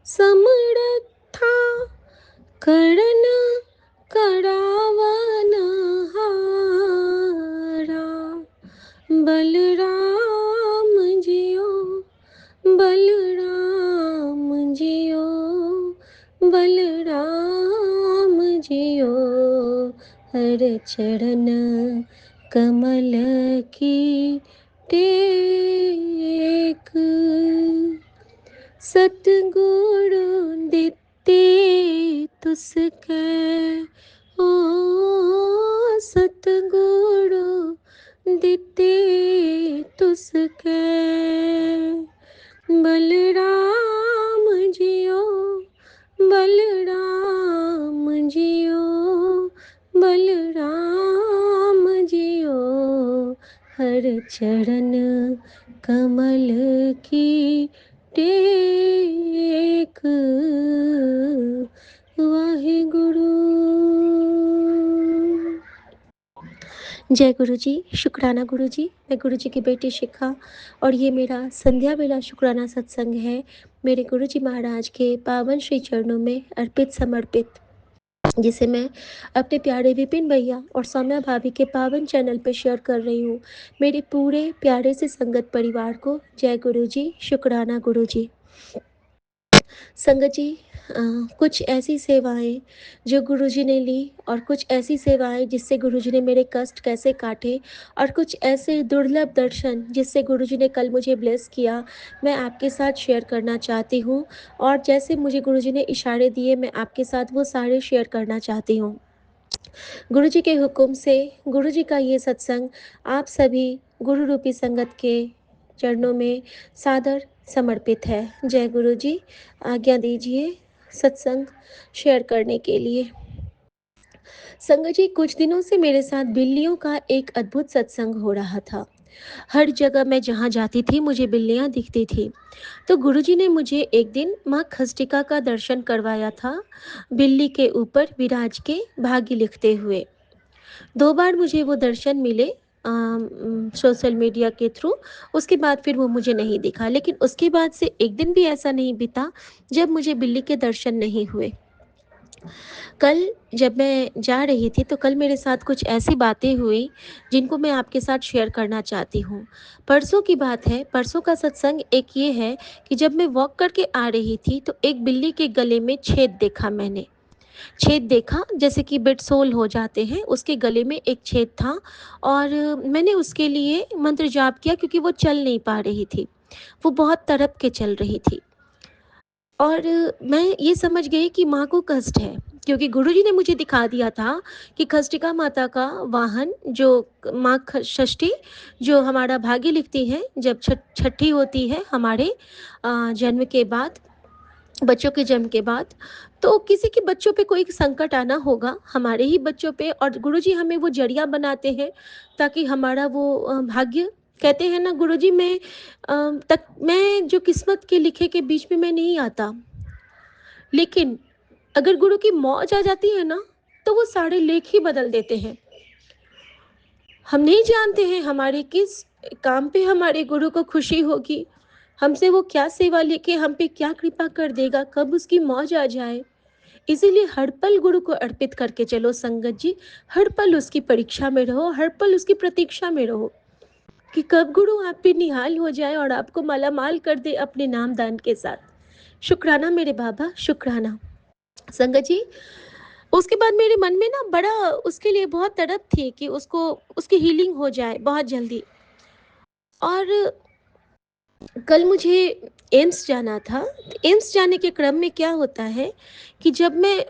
समर्था करण करावन हारा। बलराम जियो, बलराम जियो, बलराम जियो। हर चरण कमल की टेक। सतगुरु दिते तुसकै, ओ सतगुरु दिते तुसकै। बलराम जियो, बलराम जियो, बलराम जियो। हर चरण कमल की टेक। वाहिगुरु। जय गुरु जी। शुक्राना गुरु जी। मैं गुरु जी की बेटी शिखा और ये मेरा संध्या बेला शुक्राना सत्संग है मेरे गुरु जी महाराज के पावन श्री चरणों में अर्पित समर्पित, जिसे मैं अपने प्यारे विपिन भैया और सौम्या भाभी के पावन चैनल पे शेयर कर रही हूँ। मेरे पूरे प्यारे से संगत परिवार को जय गुरु जी, शुक्राना गुरु जी। संगत जी, कुछ ऐसी सेवाएं जो गुरुजी ने ली और कुछ ऐसी सेवाएं जिससे गुरुजी ने मेरे कष्ट कैसे काटे और कुछ ऐसे दुर्लभ दर्शन जिससे गुरुजी ने कल मुझे ब्लेस किया, मैं आपके साथ शेयर करना चाहती हूँ। और जैसे मुझे गुरुजी ने इशारे दिए, मैं आपके साथ वो सारे शेयर करना चाहती हूँ। गुरुजी के हुक्म से गुरुजी का ये सत्संग आप सभी गुरु रूपी संगत के चरणों में सादर समर्पित है। जय गुरु जी। आज्ञा दीजिए सत्संग शेयर करने के लिए। संगत जी, कुछ दिनों से मेरे साथ बिल्लियों का एक अद्भुत सत्संग हो रहा था। हर जगह मैं जहाँ जाती थी मुझे बिल्लियाँ दिखती थी। तो गुरुजी ने मुझे एक दिन माँ खस्टिका का दर्शन करवाया था, बिल्ली के ऊपर विराज के भाग्य लिखते हुए। 2 बार मुझे वो दर्शन मिले सोशल मीडिया के थ्रू। उसके बाद फिर वो मुझे नहीं दिखा, लेकिन उसके बाद से एक दिन भी ऐसा नहीं बीता जब मुझे बिल्ली के दर्शन नहीं हुए। कल जब मैं जा रही थी तो कल मेरे साथ कुछ ऐसी बातें हुई जिनको मैं आपके साथ शेयर करना चाहती हूँ। परसों की बात है, परसों का सत्संग एक ये है कि जब मैं वॉक करके आ रही थी तो एक बिल्ली के गले में छेद देखा मैंने। छेद देखा जैसे कि बेडसोल हो जाते हैं, उसके गले में एक छेद था और मैंने उसके लिए मंत्र जाप किया क्योंकि वो चल नहीं पा रही थी। वो बहुत तड़प के चल रही थी और मैं ये समझ गई कि माँ को कष्ट है, क्योंकि गुरुजी ने मुझे दिखा दिया था कि खष्टिका माता का वाहन जो माँ षष्ठी जो हमारा भाग्य लिखती है, जब छठी होती है हमारे जन्म के बाद, बच्चों के जन्म के बाद, तो किसी के बच्चों पे कोई संकट आना होगा, हमारे ही बच्चों पे, और गुरुजी हमें वो जरिया बनाते हैं ताकि हमारा वो भाग्य, कहते हैं ना गुरुजी, मैं जो किस्मत के लिखे के बीच में मैं नहीं आता, लेकिन अगर गुरु की मौज आ जाती है ना तो वो सारे लेख ही बदल देते हैं। हम नहीं जानते हैं हमारे किस काम पे हमारे गुरु को खुशी होगी, हमसे वो क्या सेवा लेके हम पे क्या कृपा कर देगा, कब उसकी मौज आ जाए। इसीलिए हर पल गुरु को अर्पित करके चलो संगत जी। हर पल उसकी परीक्षा में रहो, हर पल उसकी प्रतीक्षा में रहो कि कब गुरु आप पे निहाल हो जाए और आपको मालामाल कर दे अपने नाम दान के साथ। शुक्राना मेरे बाबा, शुक्राना। संगत जी, उसके बाद मेरे मन में ना बड़ा उसके लिए बहुत तड़प थी कि उसको उसकी हीलिंग हो जाए बहुत जल्दी। और कल मुझे एम्स जाना था। एम्स जाने के क्रम में क्या होता है कि जब मैं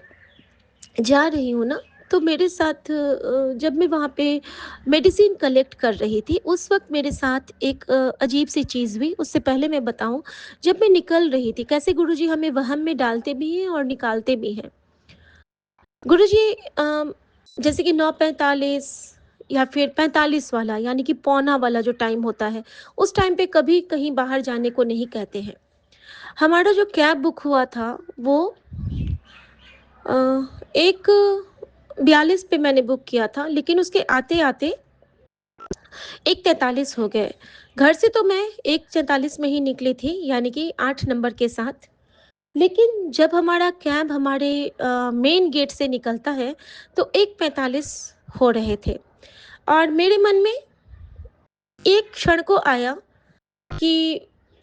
जा रही हूँ ना, तो मेरे साथ जब मैं वहाँ पे मेडिसिन कलेक्ट कर रही थी उस वक्त मेरे साथ एक अजीब सी चीज़ हुई। उससे पहले मैं बताऊँ, जब मैं निकल रही थी, कैसे गुरुजी हमें वहम में डालते भी हैं और निकालते भी हैं। गुरुजी जैसे कि 9:45 या फिर 45 वाला, यानी कि पौना वाला जो टाइम होता है, उस टाइम पे कभी कहीं बाहर जाने को नहीं कहते हैं। हमारा जो कैब बुक हुआ था वो अ, 1:42 पे मैंने बुक किया था, लेकिन उसके आते आते 1:43 हो गए। घर से तो मैं 1:44 में ही निकली थी, यानी कि 8 नंबर के साथ। लेकिन जब हमारा कैब हमारे मेन गेट से निकलता है तो 1:45 हो रहे थे और मेरे मन में एक क्षण को आया कि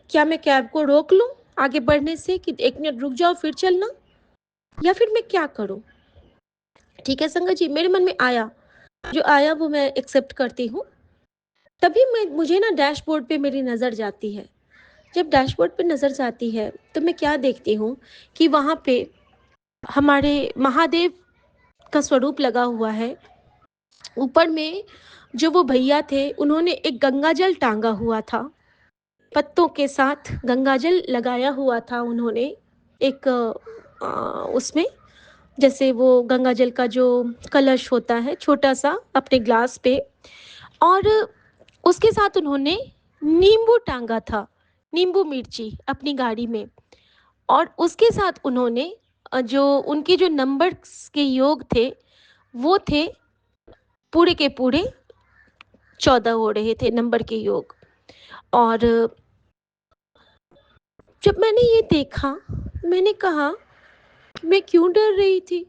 क्या मैं कैब को रोक लूँ आगे बढ़ने से कि 1 मिनट रुक जाओ फिर चलना, या फिर मैं क्या करूँ? ठीक है संगत जी, मेरे मन में आया, जो आया वो मैं एक्सेप्ट करती हूँ। तभी मैं मुझे ना डैशबोर्ड पे मेरी नज़र जाती है। जब डैशबोर्ड पे नज़र जाती है तो मैं क्या देखती हूँ कि वहाँ पे हमारे महादेव का स्वरूप लगा हुआ है। ऊपर में जो वो भैया थे उन्होंने एक गंगाजल टांगा हुआ था, पत्तों के साथ गंगाजल लगाया हुआ था उन्होंने एक उसमें, जैसे वो गंगाजल का जो कलश होता है छोटा सा अपने ग्लास पे, और उसके साथ उन्होंने नींबू टांगा था, नींबू मिर्ची अपनी गाड़ी में। और उसके साथ उन्होंने जो उनके जो नंबर्स के योग थे वो थे पूरे के पूरे 14 हो रहे थे नंबर के योग। और जब मैंने ये देखा, मैंने कहा मैं क्यों डर रही थी?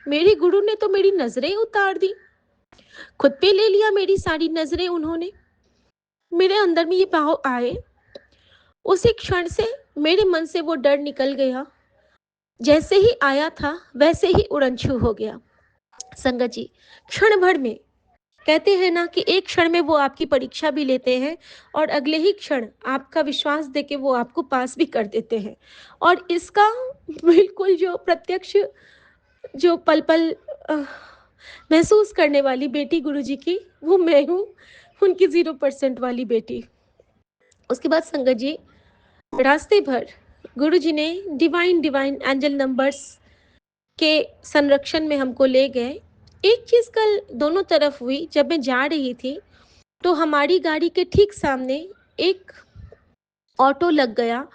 मेरे गुरु ने तो मेरी नजरें उतार दी, खुद पे ले लिया मेरी सारी नजरें उन्होंने। मेरे अंदर में ये भाव आए, उसी क्षण से मेरे मन से वो डर निकल गया। जैसे ही आया था वैसे ही उड़न-छू हो गया। संगत जी, क्षण भर में, कहते हैं ना कि एक क्षण में वो आपकी परीक्षा भी लेते हैं और अगले ही क्षण आपका विश्वास देके वो आपको पास भी कर देते हैं। और इसका बिल्कुल जो प्रत्यक्ष जो पल-पल अ, महसूस करने वाली बेटी गुरुजी की, वो मैं हूँ, उनकी 0% वाली बेटी। उसके बाद संगत जी, रास्ते भर गुरुजी ने डिवाइन डिवाइन एंजल नंबर्स के संरक्षण में हमको ले गए। एक चीज़ कल दोनों तरफ हुई, जब मैं जा रही थी तो हमारी गाड़ी के ठीक सामने एक ऑटो लग गया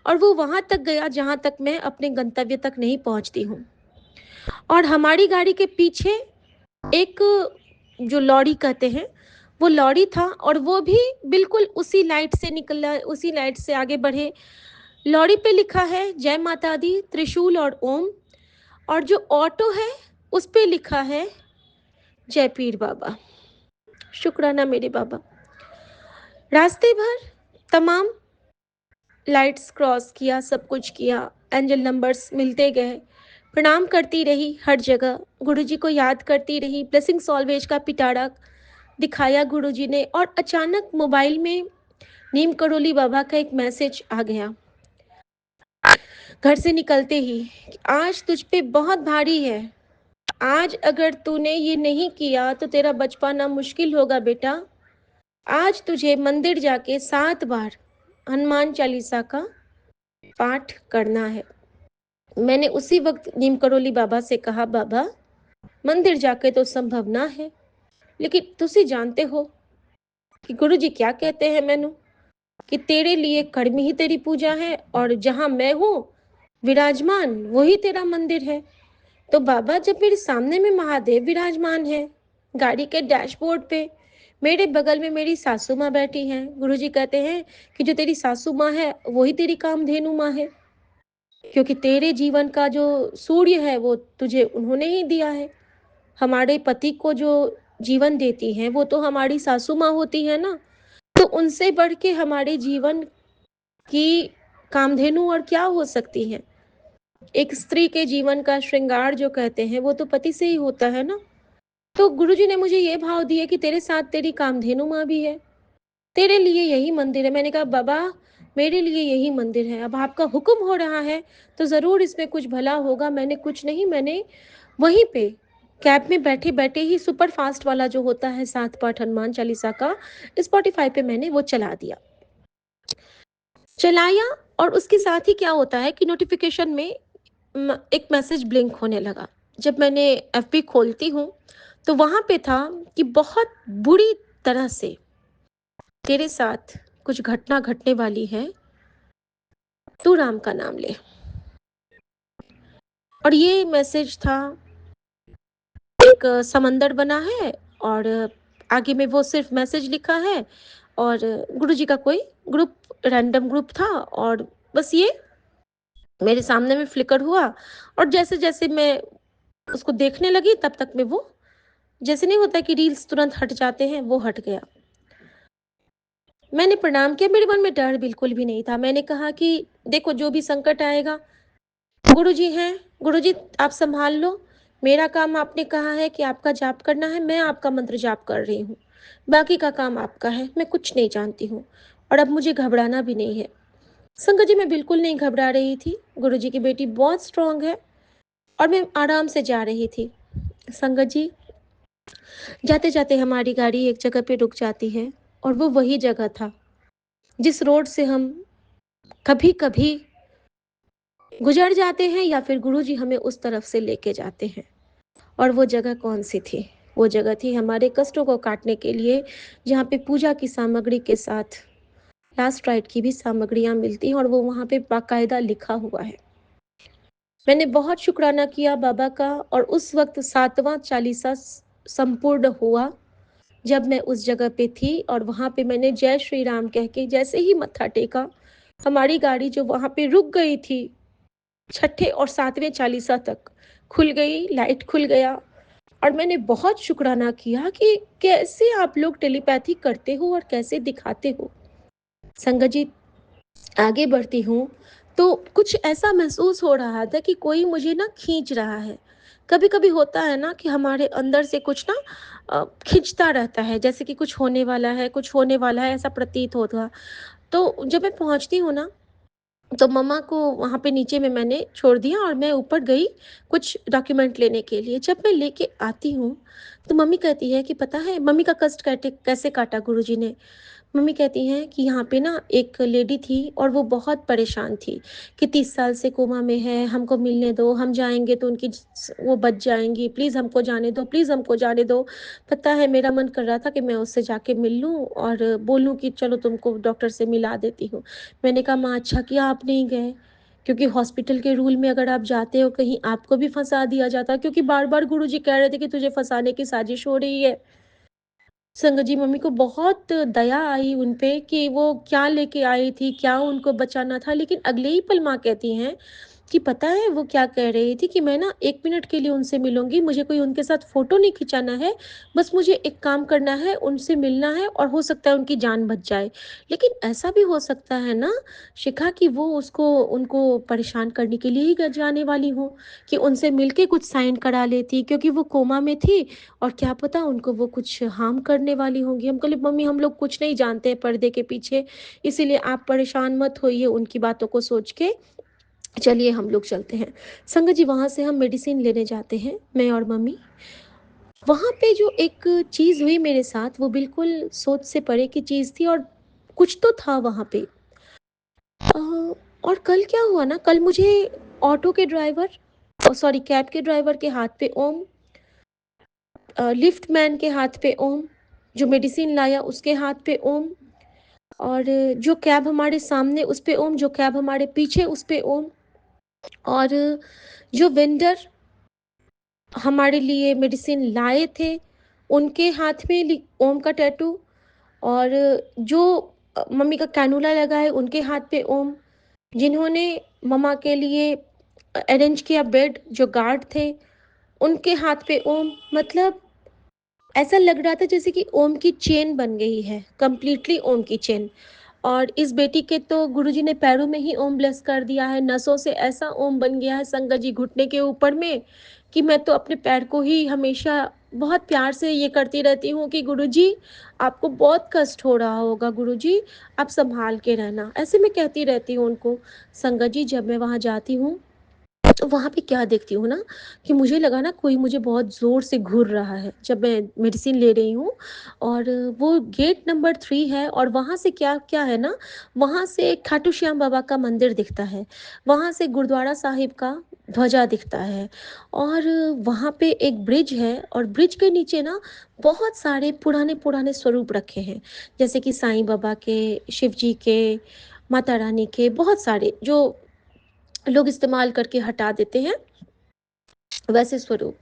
और वो वहाँ तक गया जहाँ तक मैं अपने गंतव्य तक नहीं पहुँचती हूँ। और हमारी गाड़ी के पीछे एक, जो लॉरी कहते हैं, वो लॉरी था और वो भी बिल्कुल उसी लाइट से निकला, उसी लाइट से आगे बढ़े। लॉरी पे लिखा है जय माता दी, त्रिशूल और ओम, और जो ऑटो है उस पे लिखा है जय पीर बाबा। शुक्राना मेरे बाबा। रास्ते भर तमाम लाइट्स क्रॉस किया, सब कुछ किया, एंजल नंबर्स मिलते गए, प्रणाम करती रही हर जगह, गुरुजी को याद करती रही, ब्लेसिंग्स ऑलवेज का पिटारा दिखाया गुरुजी ने। और अचानक मोबाइल में नीम करोली बाबा का एक मैसेज आ गया घर से निकलते ही, आज तुझ पे बहुत भारी है, आज अगर तूने ये नहीं किया तो तेरा बच पाना मुश्किल होगा बेटा। आज तुझे मंदिर जाके 7 बार हनुमान चालीसा का पाठ करना है। मैंने उसी वक्त नीम करोली बाबा से कहा, बाबा मंदिर जाके तो संभव ना है, लेकिन तुसी जानते हो कि गुरुजी क्या कहते हैं मैनू, कि तेरे लिए कर्म ही तेरी पूजा है और जहाँ मैं हूँ विराजमान वही तेरा मंदिर है। तो बाबा जब मेरे सामने में महादेव विराजमान है, गाड़ी के डैशबोर्ड पे मेरे बगल में मेरी सासू माँ बैठी हैं, गुरुजी कहते हैं कि जो तेरी सासू माँ है वही तेरी कामधेनु माँ है, क्योंकि तेरे जीवन का जो सूर्य है वो तुझे उन्होंने ही दिया है। हमारे पति को जो जीवन देती हैं वो तो हमारी सासू माँ होती है ना, तो उनसे बढ़ के हमारे जीवन की कामधेनु और क्या हो सकती है। एक स्त्री के जीवन का श्रृंगार जो कहते हैं वो तो पति से ही होता है ना। तो गुरुजी ने मुझे ये भाव दिए कि तेरे साथ तेरी कामधेनु माँ भी है, तेरे लिए यही मंदिर है। मैंने कहा बाबा मेरे लिए यही मंदिर है, अब आपका हुक्म हो रहा है तो ज़रूर इसमें कुछ भला होगा। मैंने कुछ नहीं, मैंने वहीं पे कैब में बैठे बैठे ही सुपर फास्ट वाला जो होता है 7 पाठ हनुमान चालीसा का, स्पॉटिफाई पे मैंने वो चला दिया, चलाया। और उसके साथ ही क्या होता है कि नोटिफिकेशन में एक मैसेज ब्लिंक होने लगा। जब मैंने एफबी खोलती हूँ तो वहाँ पे था कि बहुत बुरी तरह से तेरे साथ कुछ घटना घटने वाली है, तू राम का नाम ले। और ये मैसेज था, एक समंदर बना है और आगे में वो सिर्फ मैसेज लिखा है, और गुरुजी का कोई ग्रुप, रैंडम ग्रुप था, और बस ये मेरे सामने में फ्लिकर हुआ और जैसे-जैसे मैं उसको देखने लगी तब तक में वो, जैसे नहीं होता कि रील्स तुरंत हट जाते हैं, वो हट गया। मैंने प्रणाम किया, मेरे मन में डर बिल्कुल भी नहीं था। मैंने कहा कि देखो जो भी संकट आएगा, गुरुजी हैं, गुरुजी आप सँभाल लो। मेरा काम आपने कहा है कि आपका जाप करना है, मैं आपका मंत्र जाप कर रही हूँ। बाकी का काम आपका है, मैं कुछ नहीं जानती हूँ और अब मुझे घबराना भी नहीं है। संगत जी, मैं बिल्कुल नहीं घबरा रही थी। गुरुजी की बेटी बहुत स्ट्रॉन्ग है और मैं आराम से जा रही थी। संगत जी, जाते-जाते हमारी गाड़ी एक जगह पे रुक जाती है और वो वही जगह था, जिस रोड से हम कभी-कभी गुज़र जाते हैं या फिर गुरुजी हमें उस तरफ से लेके जाते हैं। और वो जगह कौन-सी थी? वो जगह थी हमारे कष्टों को काटने के लिए, जहाँ पे पूजा की सामग्री के साथ लास्ट राइट की भी सामग्रियाँ मिलती हैं और वो वहाँ पे बाकायदा लिखा हुआ है। मैंने बहुत शुक्राना किया बाबा का और उस वक़्त 7वाँ चालीसा संपूर्ण हुआ, जब मैं उस जगह पे थी और वहाँ पे मैंने जय श्री राम कह के जैसे ही मत्था टेका, हमारी गाड़ी जो वहाँ पे रुक गई थी, छठे और 7वें चालीसा तक खुल गई, लाइट खुल गया और मैंने बहुत शुक्राना किया कि कैसे आप लोग टेलीपैथी करते हो और कैसे दिखाते हो। संगत जी, आगे बढ़ती हूँ, तो कुछ ऐसा महसूस हो रहा था कि कोई मुझे ना खींच रहा है। कभी-कभी होता है ना कि हमारे अंदर से कुछ ना खींचता रहता है, जैसे कि कुछ होने वाला है, कुछ होने वाला है, ऐसा प्रतीत होता। तो जब मैं पहुँचती हूँ ना, तो मम्मा को वहाँ पे नीचे में मैंने छोड़ दिया और मैं ऊपर गई कुछ डॉक्यूमेंट लेने के लिए। जब मैं लेके आती हूँ, तो मम्मी कहती है कि पता है मम्मी का कष्ट कैटे कैसे काटा गुरुजी ने। मम्मी कहती हैं कि यहाँ पे ना एक लेडी थी और वो बहुत परेशान थी कि 30 साल से कोमा में है, हमको मिलने दो, हम जाएँगे तो उनकी वो बच जाएँगी, प्लीज़ हमको जाने दो, प्लीज़ हमको जाने दो। पता है मेरा मन कर रहा था कि मैं उससे जाके मिल लूँ और बोलूँ कि चलो तुमको डॉक्टर से मिला देती हूँ। मैंने कहा माँ अच्छा किया आप नहीं गए, क्योंकि हॉस्पिटल के रूल में अगर आप जाते हो कहीं आपको भी फँसा दिया जाता, क्योंकि बार-बार गुरुजी कह रहे थे कि तुझे फँसाने की साजिश हो रही है। संगत जी, मम्मी को बहुत दया आई उन पे कि वो क्या लेके आई थी, क्या उनको बचाना था, लेकिन अगले ही पल माँ कहती हैं कि पता है वो क्या कह रही थी कि मैं ना 1 मिनट के लिए उनसे मिलूँगी, मुझे कोई उनके साथ फ़ोटो नहीं खिंचाना है, बस मुझे एक काम करना है, उनसे मिलना है और हो सकता है उनकी जान बच जाए। लेकिन ऐसा भी हो सकता है ना शिखा कि वो उसको उनको परेशान करने के लिए ही जाने वाली हों, कि उनसे मिलके कुछ साइन करा लेती क्योंकि वो कोमा में थी और क्या पता उनको वो कुछ हार्म करने वाली होंगी। हम बोले मम्मी हम लोग कुछ नहीं जानते हैं पर्दे के पीछे, इसीलिए आप परेशान मत होइए उनकी बातों को सोच के, चलिए हम लोग चलते हैं। संगत जी, वहाँ से हम मेडिसिन लेने जाते हैं, मैं और मम्मी। वहाँ पे जो एक चीज़ हुई मेरे साथ वो बिल्कुल सोच से परे की चीज़ थी और कुछ तो था वहाँ पे। और कल क्या हुआ ना, कल मुझे ऑटो के ड्राइवर सॉरी कैब के ड्राइवर के हाथ पे ओम, लिफ्ट मैन के हाथ पे ओम, जो मेडिसिन लाया उसके हाथ पे ओम और जो कैब हमारे सामने उस पे ओम, जो कैब हमारे पीछे उस पे ओम और जो वेंडर हमारे लिए मेडिसिन लाए थे, उनके हाथ में ओम का टैटू और जो मम्मी का कैनुला लगा है उनके हाथ पे ओम, जिन्होंने मम्मा के लिए अरेंज किया बेड, जो गार्ड थे, उनके हाथ पे ओम। मतलब ऐसा लग रहा था जैसे कि ओम की चेन बन गई है, कंप्लीटली ओम की चेन। और इस बेटी के तो गुरुजी ने पैरों में ही ओम ब्लेस कर दिया है, नसों से ऐसा ओम बन गया है संगत जी घुटने के ऊपर में, कि मैं तो अपने पैर को ही हमेशा बहुत प्यार से ये करती रहती हूँ कि गुरुजी आपको बहुत कष्ट हो रहा होगा, गुरुजी आप सँभाल के रहना, ऐसे मैं कहती रहती हूँ उनको। संगत जी, जब मैं वहाँ जाती हूँ तो वहाँ पे क्या देखती हूँ ना कि मुझे लगा ना कोई मुझे बहुत ज़ोर से घूर रहा है जब मैं मेडिसिन ले रही हूँ और वो गेट नंबर 3 है और वहाँ से क्या क्या है ना, वहाँ से खाटू श्याम बाबा का मंदिर दिखता है, वहाँ से गुरुद्वारा साहिब का ध्वजा दिखता है और वहाँ पे एक ब्रिज है और ब्रिज के नीचे ना बहुत सारे पुराने पुराने स्वरूप रखे हैं, जैसे कि साईं बाबा के, शिव जी के, माता रानी के, बहुत सारे जो लोग इस्तेमाल करके हटा देते हैं वैसे स्वरूप।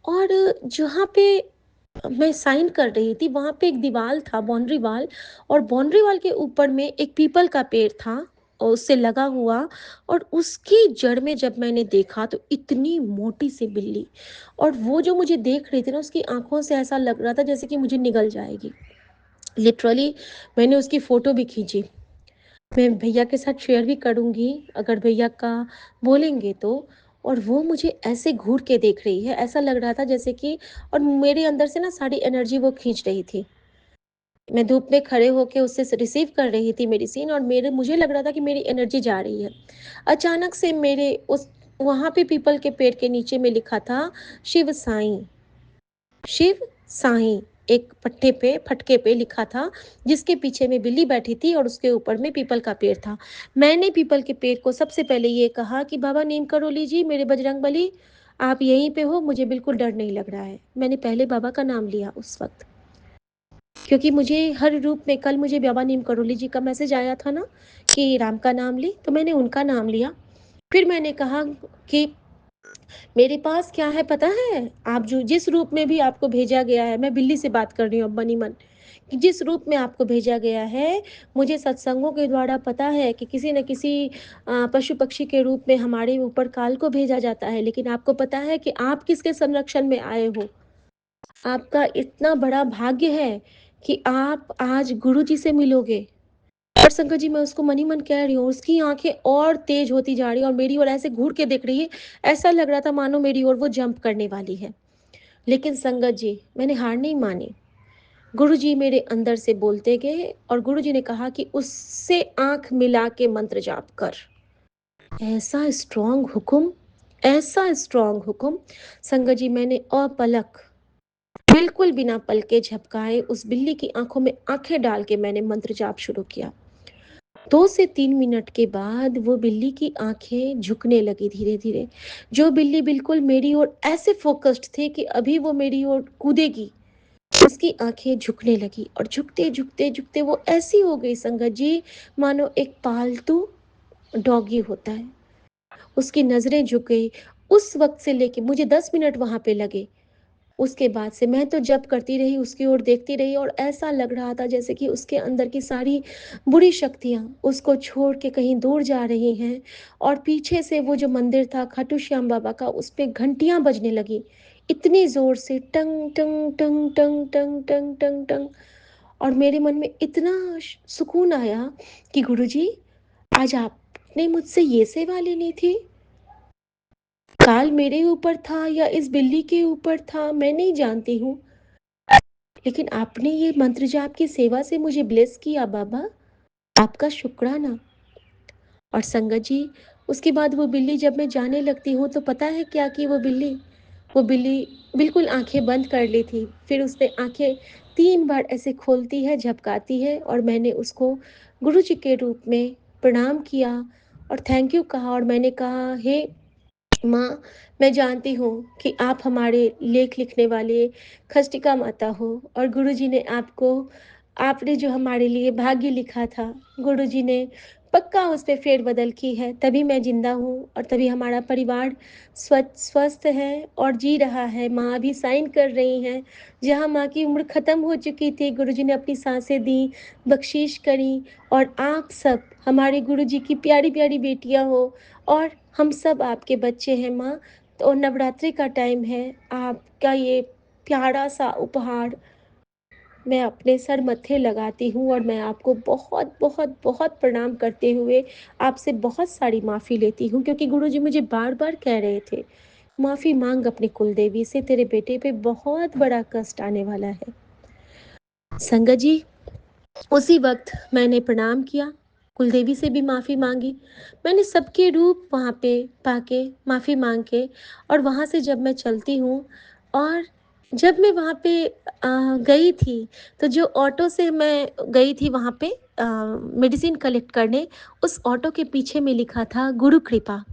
और जहाँ पे मैं साइन कर रही थी वहाँ पे एक दीवार था, बाउंड्री वॉल, और बाउंड्री वॉल के ऊपर में एक पीपल का पेड़ था उससे लगा हुआ, और उसकी जड़ में जब मैंने देखा तो इतनी मोटी सी बिल्ली, और वो जो मुझे देख रही थी ना, उसकी आँखों से ऐसा लग रहा था जैसे कि मुझे निगल जाएगी। लिटरली मैंने उसकी फ़ोटो भी खींची। मैं भैया के साथ शेयर भी करूँगी अगर भैया का बोलेंगे तो। और वो मुझे ऐसे घूर के देख रही है, ऐसा लग रहा था जैसे कि, और मेरे अंदर से ना सारी एनर्जी वो खींच रही थी। मैं धूप में खड़े होके उससे रिसीव कर रही थी मेडिसिन, और मेरे मुझे लग रहा था कि मेरी एनर्जी जा रही है। अचानक से मेरे उस वहाँ पे पीपल के पेड़ के नीचे में लिखा था शिव साईं, शिव साईं, एक पट्टे पे फटके पे लिखा था, जिसके पीछे में बिल्ली बैठी थी और उसके ऊपर में पीपल का पेड़ था। मैंने पीपल के पेड़ को सबसे पहले ये कहा कि बाबा नीम करोली जी, मेरे बजरंगबली, आप यहीं पे हो, मुझे बिल्कुल डर नहीं लग रहा है। मैंने पहले बाबा का नाम लिया उस वक्त, क्योंकि मुझे हर रूप में, कल मुझे बाबा नीम करोली जी का मैसेज आया था ना कि राम का नाम ली, तो मैंने उनका नाम लिया। फिर मैंने कहा कि मेरे पास क्या है पता है, आप जो जिस रूप में भी आपको भेजा गया है, मैं बिल्ली से बात कर रही हूँ अब मनी मन, कि जिस रूप में आपको भेजा गया है, मुझे सत्संगों के द्वारा पता है कि किसी न किसी पशु पक्षी के रूप में हमारे ऊपर काल को भेजा जाता है, लेकिन आपको पता है कि आप किसके संरक्षण में आए हो। आपका इतना बड़ा भाग्य है कि आप आज गुरु जी से मिलोगे। और शंकर जी, मैं उसको मनी मन कह रही हूँ, उसकी आंखें और तेज होती जा रही है और मेरी ओर ऐसे घूर के देख रही है, ऐसा लग रहा था मानो मेरी ओर वो जंप करने वाली है। लेकिन संगत जी, मैंने हार नहीं मानी। गुरु जी मेरे अंदर से बोलते गए और गुरु जी ने कहा कि उससे आंख मिला के मंत्र जाप कर। ऐसा स्ट्रॉन्ग हुक्म, ऐसा स्ट्रॉन्ग हुक्म। संगत जी, मैंने अपलक, बिल्कुल बिना पल के झपकाए उस बिल्ली की आंखों में आंखें डाल के मैंने मंत्र जाप शुरू किया। 2 से 3 मिनट के बाद वो बिल्ली की आंखें झुकने लगी धीरे धीरे। जो बिल्ली बिल्कुल मेरी ओर ऐसे फोकस्ड थी कि अभी वो मेरी ओर कूदेगी, उसकी आंखें झुकने लगी, और झुकते झुकते झुकते वो ऐसी हो गई संगत जी, मानो एक पालतू डॉगी होता है। उसकी नजरें झुक गई। उस वक्त से लेके मुझे 10 मिनट वहां पे लगे। उसके बाद से मैं तो जब करती रही, उसकी ओर देखती रही, और ऐसा लग रहा था जैसे कि उसके अंदर की सारी बुरी शक्तियां उसको छोड़ के कहीं दूर जा रही हैं। और पीछे से वो जो मंदिर था खाटू श्याम बाबा का, उस पे घंटियां बजने लगी इतनी जोर से, टंग टंग टंग टंग टंग टंग टंग टंग। और मेरे मन में इतना सुकून आया कि गुरुजी, आज आपने मुझसे ये सेवा लेनी थी। काल मेरे ऊपर था या इस बिल्ली के ऊपर था, मैं नहीं जानती हूँ, लेकिन आपने ये मंत्र जाप की सेवा से मुझे ब्लेस किया बाबा, आपका शुक्राना। और संगत जी, उसके बाद वो बिल्ली जब मैं जाने लगती हूँ तो पता है क्या की वो बिल्ली बिल्कुल आंखें बंद कर ली थी। फिर उसने आंखें 3 बार ऐसे खोलती है, झपकाती है, और मैंने उसको गुरु जी के रूप में प्रणाम किया और थैंक यू कहा। और मैंने कहा, हे माँ, मैं जानती हूँ कि आप हमारे लेख लिखने वाले खष्टिका माता हो, और गुरुजी ने आपने जो हमारे लिए भाग्य लिखा था, गुरुजी ने पक्का उस पे फेरबदल की है, तभी मैं जिंदा हूँ और तभी हमारा परिवार स्वस्थ है और जी रहा है। माँ अभी साइन कर रही हैं, जहाँ माँ की उम्र खत्म हो चुकी थी, गुरुजी ने अपनी सांसें दी, बख्शीश करी, और आप सब हमारे गुरुजी की प्यारी प्यारी बेटियाँ हो, और हम सब आपके बच्चे हैं माँ। तो नवरात्रि का टाइम है, आपका ये प्यारा सा उपहार मैं अपने सर मत्थे लगाती हूँ, और मैं आपको बहुत बहुत बहुत प्रणाम करते हुए आपसे बहुत सारी माफ़ी लेती हूँ, क्योंकि गुरुजी मुझे बार बार कह रहे थे, माफ़ी मांग अपनी कुलदेवी से, तेरे बेटे पे बहुत बड़ा कष्ट आने वाला है। संगत जी, उसी वक्त मैंने प्रणाम किया, कुलदेवी से भी माफ़ी मांगी। मैंने सबके रूप वहाँ पे पाके माफ़ी मांग के, और वहाँ से जब मैं चलती हूँ, और जब मैं वहाँ पे गई थी, तो जो ऑटो से मैं गई थी वहाँ पे मेडिसिन कलेक्ट करने, उस ऑटो के पीछे में लिखा था गुरु कृपा।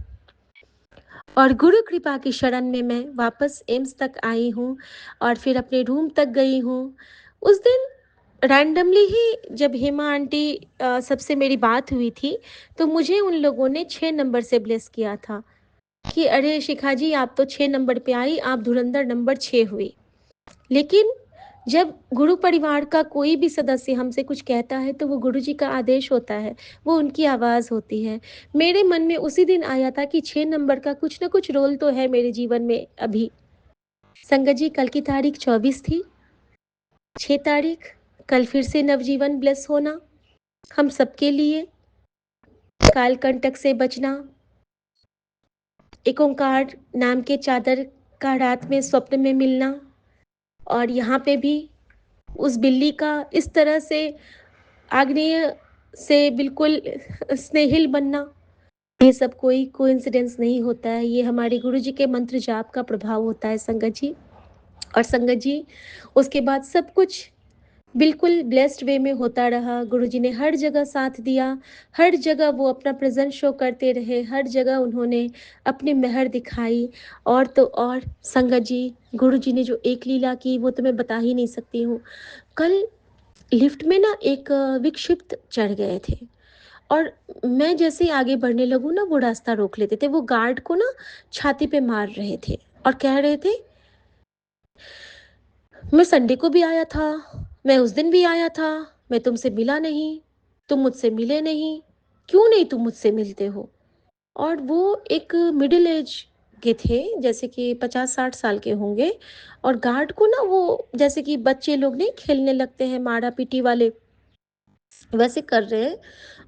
और गुरु कृपा की शरण में मैं वापस एम्स तक आई हूँ और फिर अपने रूम तक गई हूँ। उस दिन रैंडमली ही जब हेमा आंटी सबसे मेरी बात हुई थी, तो मुझे उन लोगों ने 6 नंबर से ब्लेस किया था कि अरे शिखा जी, आप तो 6 नंबर पे आई, आप धुरंधर नंबर 6 हुई। लेकिन जब गुरु परिवार का कोई भी सदस्य हमसे कुछ कहता है तो वो गुरुजी का आदेश होता है, वो उनकी आवाज़ होती है। मेरे मन में उसी दिन आया था कि 6 नंबर का कुछ न कुछ रोल तो है मेरे जीवन में अभी। संगत जी, कल की तारीख 24 थी, 6 तारीख, कल फिर से नवजीवन ब्लेस होना, हम सबके लिए, काल कंटक से बचना, एक ओंकार नाम के चादर का रात में स्वप्न में मिलना, और यहाँ पे भी उस बिल्ली का इस तरह से आग्नेय से बिल्कुल स्नेहिल बनना, ये सब कोई कोइंसिडेंस नहीं होता है, ये हमारे गुरुजी के मंत्र जाप का प्रभाव होता है संगत जी। और संगत जी, उसके बाद सब कुछ बिल्कुल ब्लेस्ड वे में होता रहा। गुरुजी ने हर जगह साथ दिया, हर जगह वो अपना प्रेज़ेंस शो करते रहे, हर जगह उन्होंने अपनी मेहर दिखाई। और तो और संगत जी, गुरुजी ने जो एक लीला की वो तो मैं बता ही नहीं सकती हूँ। कल लिफ्ट में ना एक विक्षिप्त चढ़ गए थे, और मैं जैसे ही आगे बढ़ने लगूँ ना, वो रास्ता रोक लेते थे। वो गार्ड को ना छाती पे मार रहे थे और कह रहे थे, मैं संडे को भी आया था, मैं उस दिन भी आया था, मैं तुमसे मिला नहीं, तुम मुझसे मिले नहीं, क्यों नहीं तुम मुझसे मिलते हो? और वो एक मिडिल एज के थे, जैसे कि 50-60 साल के होंगे, और गार्ड को ना वो जैसे कि बच्चे लोग नहीं खेलने लगते हैं मारा-पीटी वाले, वैसे कर रहे हैं।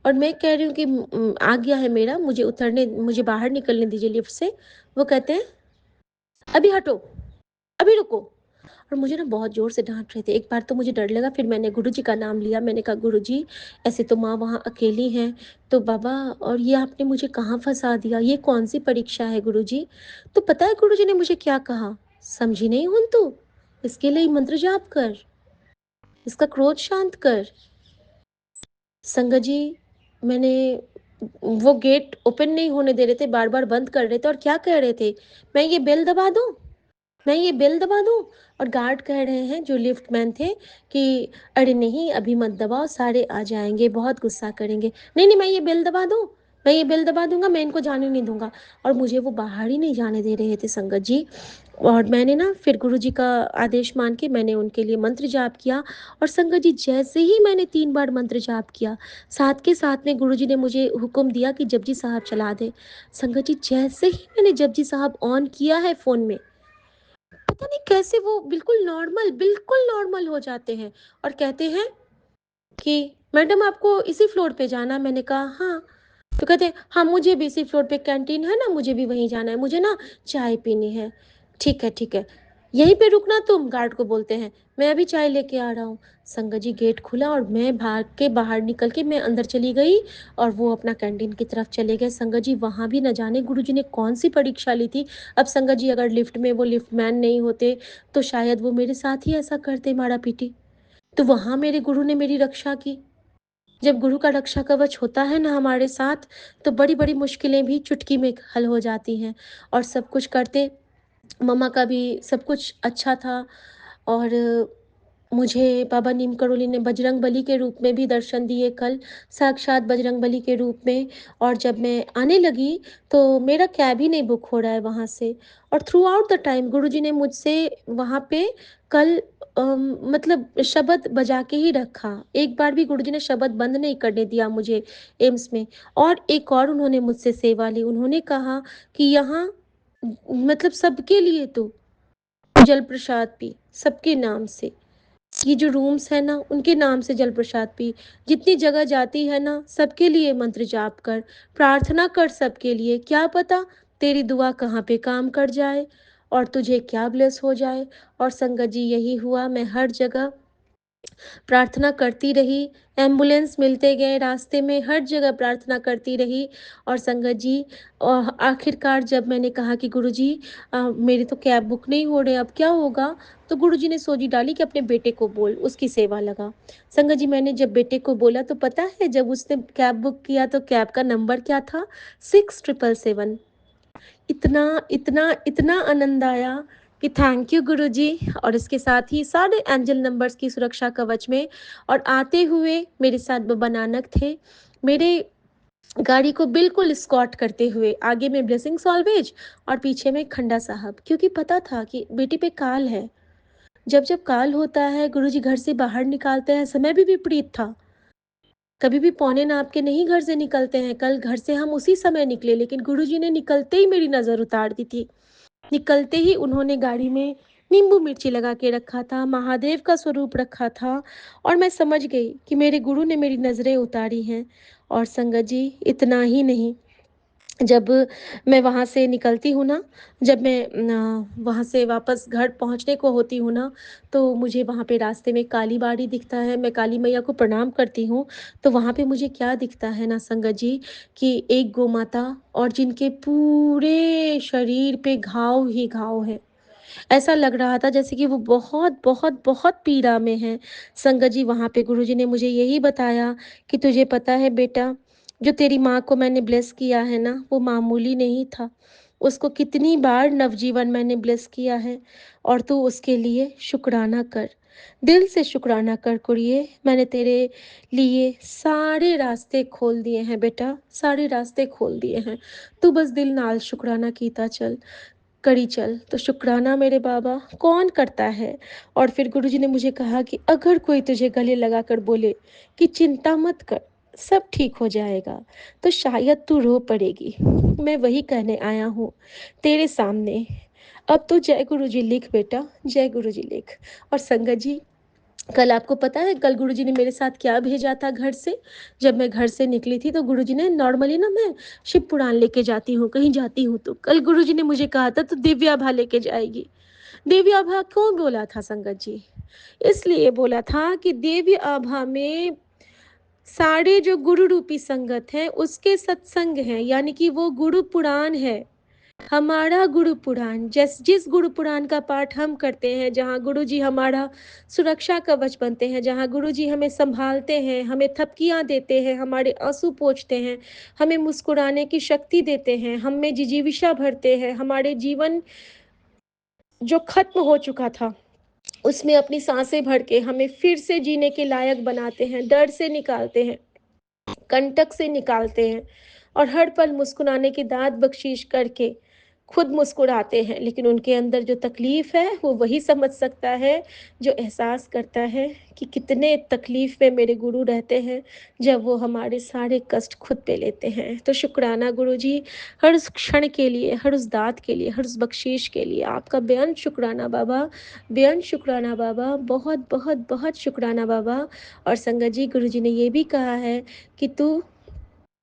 और मैं कह रही हूँ कि आ गया है मेरा, मुझे बाहर निकलने दीजिए लिफ्ट से। वो कहते हैं, "अभी हटो, अभी रुको।" और मुझे ना बहुत ज़ोर से डाँट रहे थे। एक बार तो मुझे डर लगा, फिर मैंने गुरुजी का नाम लिया। मैंने कहा, "गुरुजी, ऐसे तो माँ वहाँ अकेली हैं, तो बाबा, और ये आपने मुझे कहाँ फँसा दिया? ये कौन-सी परीक्षा है गुरुजी?" तो पता है गुरुजी ने मुझे क्या कहा? "समझी नहीं हूँ तू? इसके लिए मंत्र जाप कर, इसका क्रोध शांत कर।" संगत जी, मैंने वो गेट ओपन नहीं होने दे रहे थे, बार-बार बंद कर रहे थे, और क्या कह रहे थे, "मैं ये बेल दबा दूँ? मैं ये बेल दबा दूँ?" और गार्ड कह रहे हैं, जो लिफ्टमैन थे, कि "अरे नहीं, अभी मत दबाओ, सारे आ जाएँगे, बहुत गुस्सा करेंगे।" "नहीं, नहीं, मैं ये बेल दबा दूँ? मैं ये बेल दबा दूँगा, मैं इनको जाने नहीं दूँगा।" और मुझे वो बाहर ही नहीं जाने दे रहे थे संगत जी। और मैंने ना फिर गुरुजी का आदेश मान के मैंने उनके लिए मंत्र जाप किया। और संगत जी, जैसे ही मैंने 3 बार मंत्र जाप किया, साथ के साथ में गुरुजी ने मुझे हुक्म दिया कि जपजी साहब चला दें। संगत जी, जैसे ही मैंने जपजी साहब ऑन किया है फ़ोन में, पता नहीं कैसे वो बिल्कुल नॉर्मल हो जाते हैं, और कहते हैं कि मैडम, आपको इसी फ्लोर पे जाना है? मैंने कहा हाँ। तो कहते हैं, हाँ, मुझे भी इसी फ्लोर पे कैंटीन है ना, मुझे भी वहीं जाना है, मुझे ना चाय पीनी है। ठीक है, ठीक है, यहीं पे रुकना तुम, गार्ड को बोलते हैं, मैं अभी चाय लेके आ रहा हूँ। संगत जी, गेट खुला और मैं भाग के बाहर निकल के मैं अंदर चली गई, और वो अपना कैंटीन की तरफ चले गए। संगत जी, वहाँ भी न जाने गुरुजी ने कौन सी परीक्षा ली थी। अब संगत जी, अगर लिफ्ट में वो लिफ्टमैन नहीं होते तो शायद वो मेरे साथ ही ऐसा करते, मारा पीटी। तो वहाँ मेरे गुरु ने मेरी रक्षा की। जब गुरु का रक्षा कवच होता है ना हमारे साथ, तो बड़ी-बड़ी मुश्किलें भी चुटकी में हल हो जाती हैं। और सब कुछ करते, मम्मा का भी सब कुछ अच्छा था। और मुझे बाबा नीम करोली ने बजरंगबली के रूप में भी दर्शन दिए कल, साक्षात बजरंगबली के रूप में। और जब मैं आने लगी, तो मेरा कैब ही नहीं बुक हो रहा है वहाँ से। और थ्रू आउट द टाइम गुरुजी ने मुझसे वहाँ पे कल मतलब शब्द बजा के ही रखा। एक बार भी गुरुजी ने शब्द बंद नहीं करने दिया मुझे एम्स में। और एक और उन्होंने मुझसे सेवा ली। उन्होंने कहा कि यहाँ मतलब सबके लिए तू जल प्रसाद पी, सबके नाम से। ये जो रूम्स हैं ना, उनके नाम से जल प्रसाद पी। जितनी जगह जाती है ना, सबके लिए मंत्र जाप कर, प्रार्थना कर सबके लिए। क्या पता तेरी दुआ कहाँ पे काम कर जाए और तुझे क्या ब्लेस हो जाए। और संगत जी, यही हुआ। मैं हर जगह प्रार्थना करती रही, एम्बुलेंस मिलते गए रास्ते में, हर जगह प्रार्थना करती रही। और संगत जी, आखिरकार जब मैंने कहा कि गुरुजी, मेरी तो कैब बुक नहीं हो रहे, अब क्या होगा? तो गुरुजी ने सोजी डाली कि अपने बेटे को बोल, उसकी सेवा लगा। संगत जी, मैंने जब बेटे को बोला तो पता है, जब उसने कैब बुक किया तो कैब का नंबर क्या था? 6777। इतना, इतना, इतना आनंद आया कि थैंक यू गुरुजी। और इसके साथ ही सारे एंजल नंबर्स की सुरक्षा कवच में। और आते हुए मेरे साथ बाबा नानक थे, मेरे गाड़ी को बिल्कुल एस्कॉर्ट करते हुए। आगे में ब्लेसिंग्स ऑलवेज और पीछे में खंडा साहब, क्योंकि पता था कि बेटी पे काल है। जब-जब काल होता है, गुरुजी घर से बाहर निकालते हैं, समय भी विपरीत था। कभी भी पौने नाप के नहीं घर से निकलते हैं, कल घर से हम उसी समय निकले, लेकिन गुरुजी ने निकलते ही मेरी नज़र उतार दी थी। निकलते ही उन्होंने गाड़ी में नींबू मिर्ची लगा के रखा था, महादेव का स्वरूप रखा था और मैं समझ गई कि मेरे गुरु ने मेरी नज़रें उतारी हैं। और संगत जी, इतना ही नहीं, जब मैं वहाँ से निकलती हूँ ना, जब मैं वहाँ से वापस घर पहुँचने को होती हूँ ना, तो मुझे वहाँ पे रास्ते में काली बाड़ी दिखता है, मैं काली मैया को प्रणाम करती हूँ, तो वहाँ पे मुझे क्या दिखता है ना संगत जी, कि एक गौ-माता और जिनके पूरे शरीर पे घाव ही घाव हैं। ऐसा लग रहा था जैसे कि वो बहुत, बहुत, बहुत पीड़ा में हैं। संगत जी, वहाँ पे गुरुजी ने मुझे यही बताया कि तुझे पता है बेटा, जो तेरी माँ को मैंने ब्लेस किया है ना, वो मामूली नहीं था। उसको कितनी बार नवजीवन मैंने ब्लेस किया है और तू उसके लिए शुक्राना कर। दिल से शुक्राना कर कुड़िए, मैंने तेरे लिए सारे रास्ते खोल दिए हैं बेटा, सारे रास्ते खोल दिए हैं। तू बस दिल नाल शुक्राना कीता चल। करी चल। तो शुक्राना मेरे बाबा कौन करता है? और फिर गुरुजी ने मुझे कहा कि अगर कोई तुझे गले लगाकर बोले कि चिंता मत कर, सब ठीक हो जाएगा, तो शायद तू रो पड़ेगी। मैं वही कहने आया हूँ तेरे सामने। अब तो जय गुरुजी लिख बेटा, जय गुरुजी लिख। और संगत जी, कल आपको पता है कल गुरुजी ने मेरे साथ क्या भेजा था घर से? जब मैं घर से निकली थी तो गुरुजी ने, नॉर्मली ना मैं शिव पुराण लेके जाती हूँ, कहीं जाती हूँ तो। कल गुरुजी ने मुझे कहा था, "तू दिव्य आभा लेके जाएगी।" दिव्य आभा क्यों बोला था संगत जी? इसलिए बोला था कि दिव्य आभा में सारे जो गुरु रूपी संगत हैं, उसके सत्संग हैं, यानी कि वो गुरु पुराण है। हमारा गुरु पुराण, जिस गुरु पुराण का पाठ हम करते हैं, जहाँ गुरुजी हमारा सुरक्षा कवच बनते हैं, जहाँ गुरुजी हमें सँभालते हैं, हमें थपकियाँ देते हैं, हमारे आँसू पोंछते हैं, हमें मुस्कुराने की शक्ति देते हैं, हम में जिजीविषा भरते हैं, हमारे जीवन जो खत्म हो चुका था, उसमें अपनी साँसें भर के हमें फिर से जीने के लायक बनाते हैं, डर से निकालते हैं, कंटक से निकालते हैं और हर पल मुस्कुराने की दात बख्शीश करके खुद मुस्कुराते हैं। लेकिन उनके अंदर जो तकलीफ़ है, वो वही समझ सकता है जो एहसास करता है कि कितने तकलीफ़ में मेरे गुरु रहते हैं, जब वो हमारे सारे कष्ट खुद पे लेते हैं। तो शुक्राना गुरुजी, हर उस क्षण के लिए, हर उस दात के लिए, हर उस बख्शीश के लिए आपका बेअंत शुक्राना बाबा, बेअंत शुक्राना बाबा, बहुत, बहुत, बहुत शुक्राना बाबा। और संगत जी, गुरुजी ने ये भी कहा है कि तू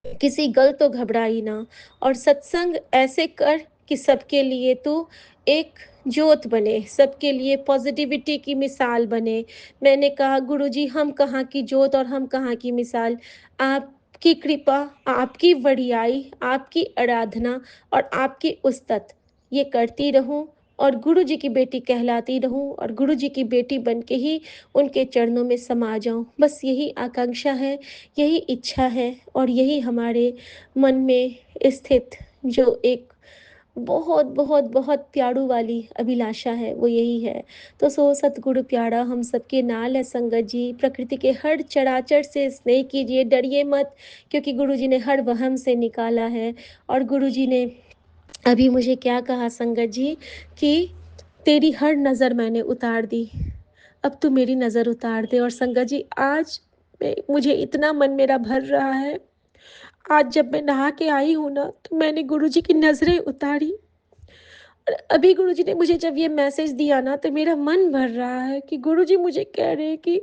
किसी गल तो घबराई ना, और सत्संग ऐसे कर कि सबके लिए तू एक ज्योत बने, सबके लिए पॉजिटिविटी की मिसाल बने। मैंने कहा गुरुजी, हम कहाँ की ज्योत और हम कहाँ की मिसाल, आपकी कृपा, आपकी वड़ियाई, आपकी आराधना और आपकी उस्तत ये करती रहूं और गुरु जी की बेटी कहलाती रहूं और गुरु जी की बेटी बन के ही उनके चरणों में समा जाऊं। बस यही आकांक्षा है, यही इच्छा है और यही हमारे मन में स्थित जो एक बहुत बहुत बहुत प्यारू वाली अभिलाषा है, वो यही है। तो सो सतगुरु प्यारा हम सबके नाल है संगत जी, प्रकृति के हर चराचर से स्नेह कीजिए, डरिए मत, क्योंकि गुरु जी ने हर वहम से निकाला है। और गुरु जी ने अभी मुझे क्या कहा संगत जी, कि तेरी हर नज़र मैंने उतार दी, अब तू मेरी नज़र उतार दे। और संगत जी, आज मुझे इतना मन मेरा भर रहा है, आज जब मैं नहा के आई हूँ ना, तो मैंने गुरुजी की नज़रें उतारी और अभी गुरुजी ने मुझे जब ये मैसेज दिया ना, तो मेरा मन भर रहा है कि गुरुजी मुझे कह रहे हैं कि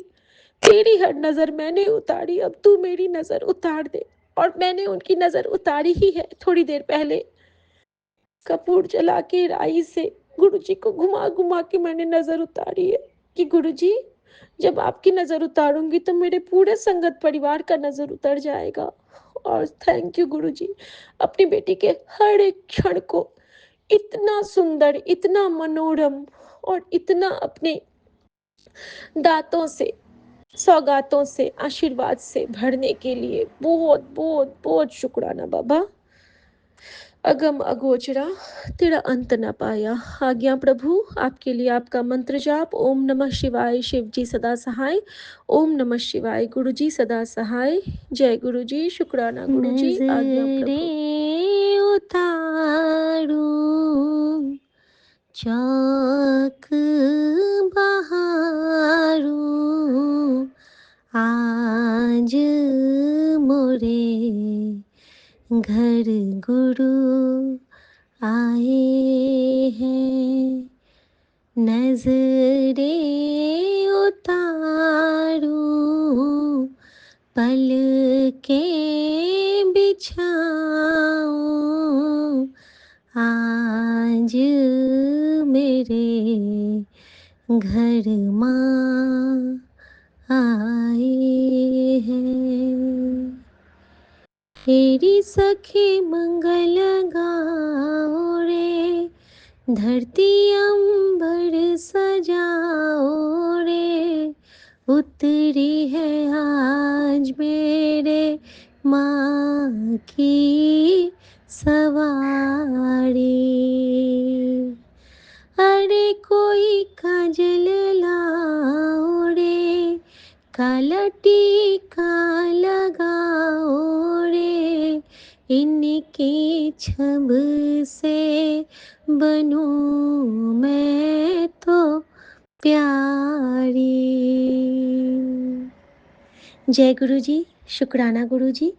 तेरी हर नज़र मैंने उतारी, अब तू मेरी नज़र उतार दे। और मैंने उनकी नज़र उतारी ही है थोड़ी देर पहले। कपूर जला के राई से गुरुजी को घुमा-घुमा के मैंने नज़र उतारी है कि गुरुजी, जब आपकी नज़र उतारूँगी तो मेरे पूरे संगत परिवार का नज़र उतर जाएगा। और थैंक यू गुरुजी, अपनी बेटी के हर एक क्षण को इतना सुंदर, इतना मनोरम और इतना अपने दाँतों से, सौगातों से, आशीर्वाद से भरने के लिए बहुत, बहुत, बहुत शुक्राना बाबा। अगम अगोचरा, तेरा अंत न पाया। आज्ञा प्रभु, आपके लिए आपका मंत्र जाप, ओम नमः शिवाय, शिव जी सदा सहाय, ओम नमः शिवाय, गुरु जी सदा सहाय। जय गुरु जी, शुक्राना गुरु जी, आज्ञा प्रभु। नजरे उतारू चाक बहा घर गुरु आए हैं, नजरें उतारूं, पलकें बिछाऊं, आज मेरे घर माँ आए हैं। तेरी सखी मंगल गाओ रे, धरती अंबर सजाओ रे, उतरी है आज मेरे माँ की सवारी। अरे कोई काजल लाओ रे, काला टीका लगाओ रे, इनकी छब से बनूं मैं तो प्यारी। जय गुरु जी, शुक्राना गुरु जी।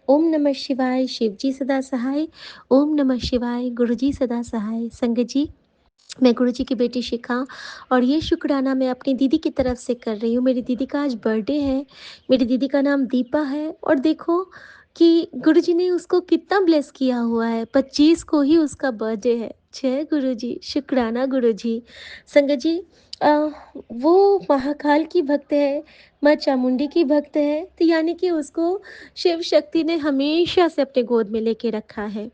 ओम नमः शिवाय, शिव जी सदा सहाय। ओम नमः शिवाय, गुरु जी सदा सहाय। संगत जी, मैं गुरु जी की बेटी शिखा और ये शुक्राना मैं अपनी दीदी की तरफ से कर रही हूँ। मेरी दीदी का आज बर्थडे है। मेरी दीदी का नाम दीपा है और देखो कि गुरु जी ने उसको कितना ब्लेस किया हुआ है। 25 को ही उसका बर्थडे है। जय गुरु जी, शुक्राना गुरु जी। संगत जी, वो महाकाल की भक्त है, माँ चामुंडी की भक्त है, तो यानी कि उसको शिव शक्ति ने हमेशा से अपने गोद में लेके रखा है।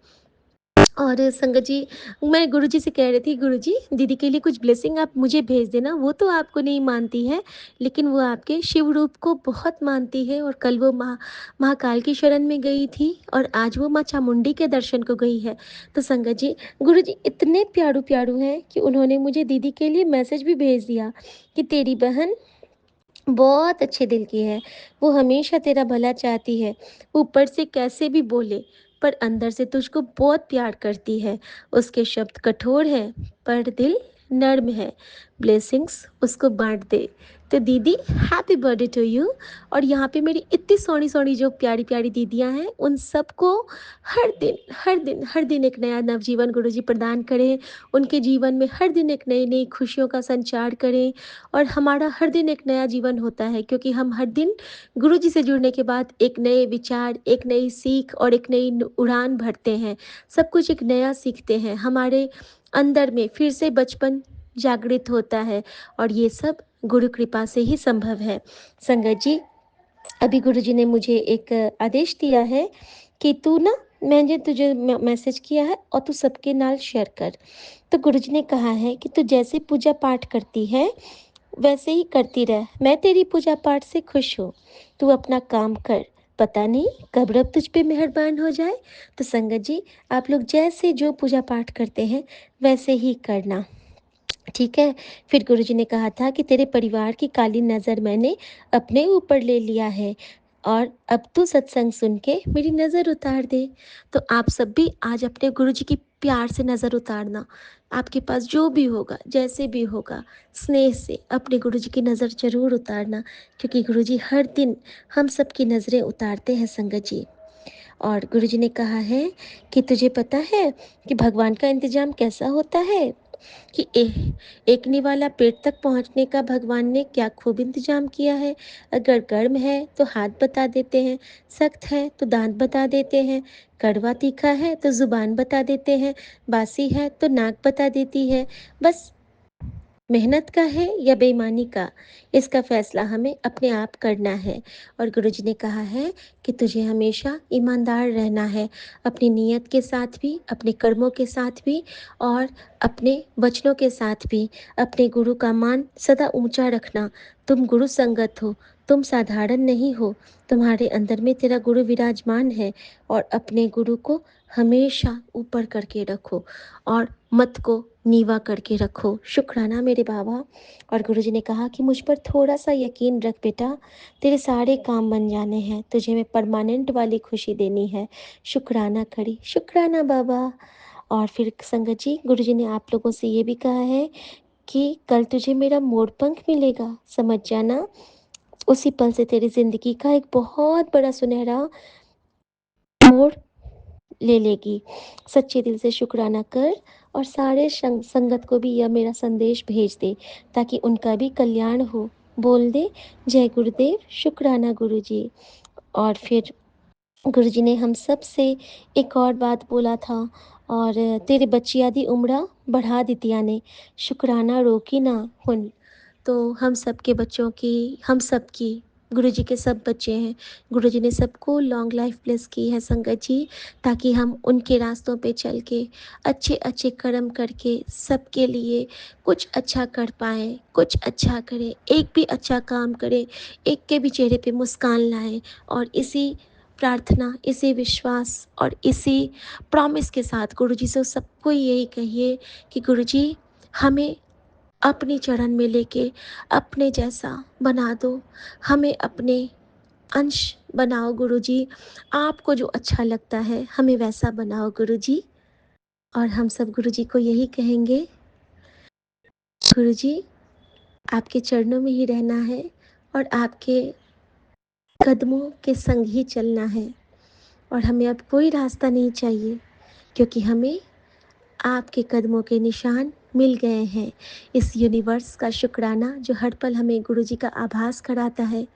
और संगत जी, मैं गुरुजी से कह रही थी, गुरुजी दीदी के लिए कुछ ब्लेसिंग आप मुझे भेज देना। वो तो आपको नहीं मानती है, लेकिन वो आपके शिव रूप को बहुत मानती है और कल वो महाकाल की शरण में गई थी और आज वो माँ चामुंडी के दर्शन को गई है। तो संगत जी, गुरुजी इतने प्यारू प्यारू हैं कि उन्होंने मुझे दीदी के लिए मैसेज भी भेज दिया कि तेरी बहन बहुत अच्छे दिल की है, वो हमेशा तेरा भला चाहती है, ऊपर से कैसे भी बोले पर अंदर से तुझको बहुत प्यार करती है। उसके शब्द कठोर हैं पर दिल नर्म है। ब्लेसिंग्स उसको बांट दे। तो दीदी, हैप्पी बर्थडे टू यू। और यहाँ पे मेरी इतनी सोनी सोनी जो प्यारी प्यारी दीदियाँ हैं, उन सबको हर दिन हर दिन हर दिन एक नया नवजीवन गुरुजी प्रदान करें। उनके जीवन में हर दिन एक नई नई खुशियों का संचार करें और हमारा हर दिन एक नया जीवन होता है, क्योंकि हम हर दिन गुरु जी से जुड़ने के बाद एक नए विचार, एक नई सीख और एक नई उड़ान भरते हैं। सब कुछ एक नया सीखते हैं। हमारे अंदर में फिर से बचपन जागृत होता है और ये सब गुरु कृपा से ही संभव है। संगत जी, अभी गुरु जी ने मुझे एक आदेश दिया है कि तू ना, मैंने तुझे मैसेज किया है और तू सबके नाल शेयर कर। तो गुरु जी ने कहा है कि तू जैसे पूजा पाठ करती है वैसे ही करती रह। मैं तेरी पूजा पाठ से खुश हूँ। तू अपना काम कर, पता नहीं कब रब तुझ पे मेहरबान हो जाए। तो संगत जी, आप लोग जैसे जो पूजा पाठ करते हैं वैसे ही करना, ठीक है। फिर गुरुजी ने कहा था कि तेरे परिवार की काली नज़र मैंने अपने ऊपर ले लिया है और अब तू सत्संग सुन के मेरी नज़र उतार दे। तो आप सब भी आज अपने गुरुजी की प्यार से नज़र उतारना। आपके पास जो भी होगा, जैसे भी होगा, स्नेह से अपने गुरुजी की नज़र जरूर उतारना, क्योंकि गुरुजी हर दिन हम सब की नज़रें उतारते हैं संगत जी। और गुरुजी ने कहा है कि तुझे पता है कि भगवान का इंतजाम कैसा होता है, कि एक निवाला पेट तक पहुंचने का भगवान ने क्या खूब इंतजाम किया है। अगर गर्म है तो हाथ बता देते हैं, सख्त है तो दांत बता देते हैं, कड़वा तीखा है तो जुबान बता देते हैं, बासी है तो नाक बता देती है। बस मेहनत का है या बेईमानी का, इसका फैसला हमें अपने आप करना है। और गुरुजी ने कहा है कि तुझे हमेशा ईमानदार रहना है, अपनी नीयत के साथ भी, अपने कर्मों के साथ भी और अपने वचनों के साथ भी। अपने गुरु का मान सदा ऊंचा रखना। तुम गुरु संगत हो, तुम साधारण नहीं हो, तुम्हारे अंदर में तेरा गुरु विराजमान है और अपने गुरु को हमेशा ऊपर करके रखो और मत को नीवा करके रखो। शुक्राना मेरे बाबा। और गुरुजी ने कहा कि मुझ पर थोड़ा सा यकीन रख बेटा, तेरे सारे काम बन जाने हैं, तुझे मैं परमानेंट वाली खुशी देनी है। शुक्राना खड़ी, शुक्राना बाबा। और फिर संगत जी, गुरुजी ने आप लोगों से ये भी कहा है कि कल तुझे मेरा मोर पंख मिलेगा, समझ जाना। उसी पल से तेरी जिंदगी का एक बहुत बड़ा सुनहरा मोड़ ले लेगी। सच्चे दिल से शुक्राना कर और सारे संगत को भी यह मेरा संदेश भेज दे ताकि उनका भी कल्याण हो। बोल दे जय गुरुदेव, शुक्राना गुरुजी। और फिर गुरुजी ने हम सब से एक और बात बोला था, और तेरे बच्चिया दी उम्रा बढ़ा दितिया ने, शुक्राना रोकी ना हुन। तो हम सब के बच्चों की, हम सब की, गुरुजी के सब बच्चे हैं, गुरुजी ने सबको लॉन्ग लाइफ ब्लेस की है संगत जी, ताकि हम उनके रास्तों पे चल के अच्छे अच्छे कर्म करके सबके लिए कुछ अच्छा कर पाएँ, कुछ अच्छा करें, एक भी अच्छा काम करें, एक के भी चेहरे पे मुस्कान लाएँ। और इसी प्रार्थना, इसी विश्वास और इसी प्रॉमिस के साथ गुरुजी से सबको यही कहिए कि गुरुजी हमें अपने चरण में लेके अपने जैसा बना दो, हमें अपने अंश बनाओ गुरुजी, आपको जो अच्छा लगता है हमें वैसा बनाओ गुरुजी। और हम सब गुरुजी को यही कहेंगे, गुरुजी आपके चरणों में ही रहना है और आपके कदमों के संग ही चलना है, और हमें अब कोई रास्ता नहीं चाहिए, क्योंकि हमें आपके कदमों के निशान मिल गए हैं। इस यूनिवर्स का शुक्राना जो हर पल हमें गुरुजी का आभास कराता है,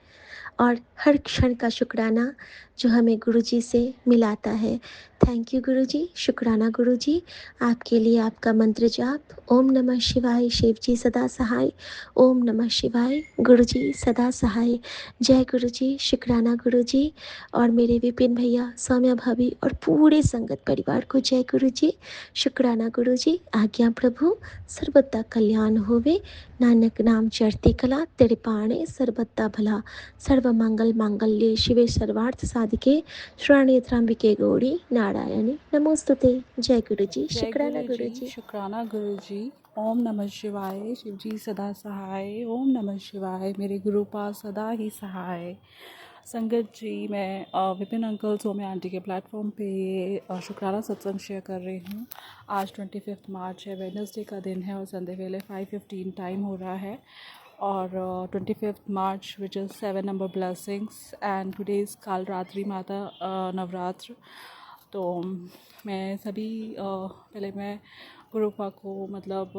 और हर क्षण का शुक्राना जो हमें गुरुजी से मिलाता है। थैंक यू गुरुजी, शुक्राना गुरुजी। आपके लिए आपका मंत्र जाप, ओम नमः शिवाय, शिव जी सदा सहाय, ओम नमः शिवाय, गुरुजी सदा सहाय। जय गुरुजी, शुक्राना गुरुजी। और मेरे विपिन भैया, सौम्या भाभी और पूरे संगत परिवार को जय गुरुजी, शुक्राना गुरुजी। आज्ञा प्रभु, सर्वदा कल्याण होवे, नानक नाम चढ़ती कला, तेरे पाणे सर्वदा भला। सर्व मंगल मांगल्ये शिवे सर्वार्थ साधिके, शरण्ये त्र्यंबिके गौरी नारायणी नमोस्तुते। जय गुरुजी, जय शुक्राना गुरु जी, गुरुजी। शुक्राना गुरु जी। ओम नमः शिवाय, शिव जी सदा सहाय। ओम नमः शिवाय, मेरे गुरु पास सदा ही सहाय। संगत जी, मैं विपिन अंकल सोम्या आंटी के प्लेटफॉर्म पे शुक्राना सत्संग शेयर कर रही हूँ। आज 25 मार्च है, वेडनेसडे का दिन है और संडे वेले 5:15 टाइम हो रहा है। और 25 March which is 7 number blessings and today is Kaal Ratri माता नवरात्र। तो मैं सभी पहले मैं गुरुपा को मतलब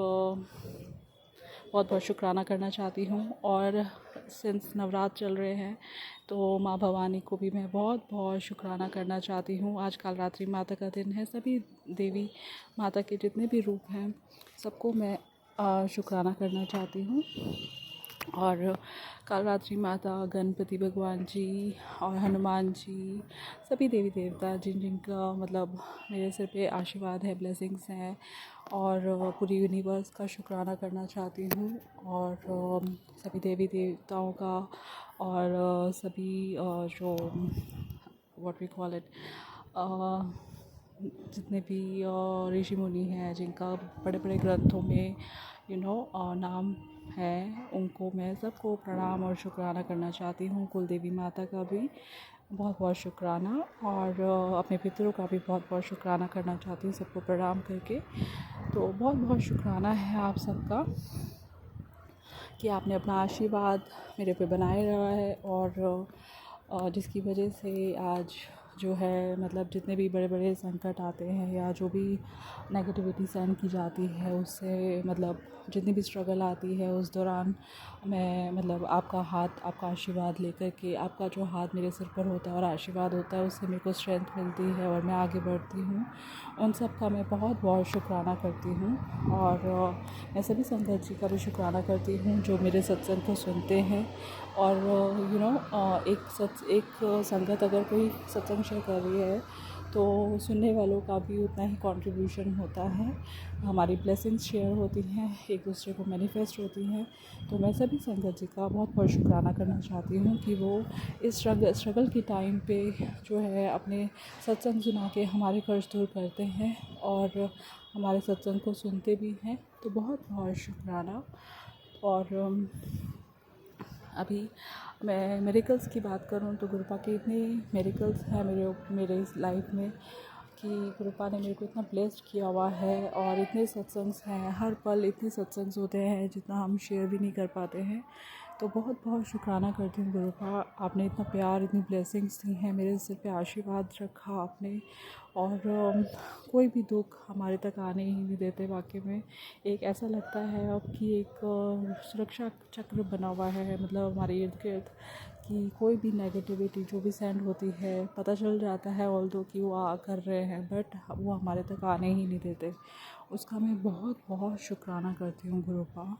बहुत बहुत शुक्राना करना चाहती हूँ। और सिंस नवरात्र चल रहे हैं तो माँ भवानी को भी मैं बहुत बहुत शुक्राना करना चाहती हूँ। आज काल रात्रि माता का दिन है। सभी देवी माता के जितने भी रूप हैं सबको मैं शुक्राना करना चाहती हूँ। और काल रात्रि माता, गणपति भगवान जी और हनुमान जी, सभी देवी देवता जिन जिनका मतलब मेरे सिर पे आशीर्वाद है, ब्लेसिंग्स हैं, और पूरी यूनिवर्स का शुक्राना करना चाहती हूँ। और सभी देवी देवताओं का, और सभी जो व्हाट वी कॉल इट, जितने भी ऋषि मुनि हैं जिनका बड़े बड़े ग्रंथों में नाम है, उनको मैं सबको प्रणाम और शुक्राना करना चाहती हूँ। कुल देवी माता का भी बहुत बहुत शुक्राना, और अपने पितरों का भी बहुत बहुत शुक्राना करना चाहती हूँ सबको प्रणाम करके। तो बहुत बहुत शुक्राना है आप सबका कि आपने अपना आशीर्वाद मेरे पे बनाए रहा है, और जिसकी वजह से आज जो है मतलब जितने भी बड़े बड़े संकट आते हैं या जो भी नेगेटिविटी सहन की जाती है, उससे मतलब जितनी भी स्ट्रगल आती है उस दौरान मैं मतलब आपका हाथ, आपका आशीर्वाद लेकर के, आपका जो हाथ मेरे सिर पर होता है और आशीर्वाद होता है, उससे मेरे को स्ट्रेंथ मिलती है और मैं आगे बढ़ती हूँ। उन सब का मैं बहुत बहुत शुक्राना करती हूँ। और मैं सभी संगत जी का भी शुक्राना करती हूँ जो मेरे सत्संग को सुनते हैं। और एक संगत अगर कोई सत्संग शेयर कर रही है तो सुनने वालों का भी उतना ही कंट्रीब्यूशन होता है, हमारी ब्लेसिंग्स शेयर होती हैं, एक दूसरे को मैनिफेस्ट होती हैं। तो मैं सभी संगत जी का बहुत बहुत शुक्राना करना चाहती हूँ कि वो इस स्ट्रगल के टाइम पे जो है अपने सत्संग सुना के हमारे कर्ज दूर करते हैं और हमारे सत्संग को सुनते भी हैं। तो बहुत बहुत शुक्राना। और अभी मैं मेरिकल्स की बात करूं तो गुरुपा के इतने मेरिकल्स हैं मेरे इस लाइफ में कि गुरुपा ने मेरे को इतना ब्लेस्ड किया हुआ है। और इतने सत्संग्स हैं, हर पल इतने सत्संग्स होते हैं जितना हम शेयर भी नहीं कर पाते हैं। तो बहुत बहुत शुक्राना करती हूँ गुरुपा, आपने इतना प्यार, इतनी ब्लेसिंग्स दी हैं, मेरे सिर पे आशीर्वाद रखा आपने। और कोई भी दुख हमारे तक आने ही नहीं देते। वाकई में एक ऐसा लगता है अब कि एक सुरक्षा चक्र बना हुआ है, मतलब हमारे इर्द गिर्द, कि कोई भी नेगेटिविटी जो भी सेंड होती है पता चल जाता है ऑल दो कि वो कर रहे हैं, बट वो हमारे तक आने ही नहीं देते। उसका मैं बहुत बहुत शुक्राना करती हूँ गुरुपा।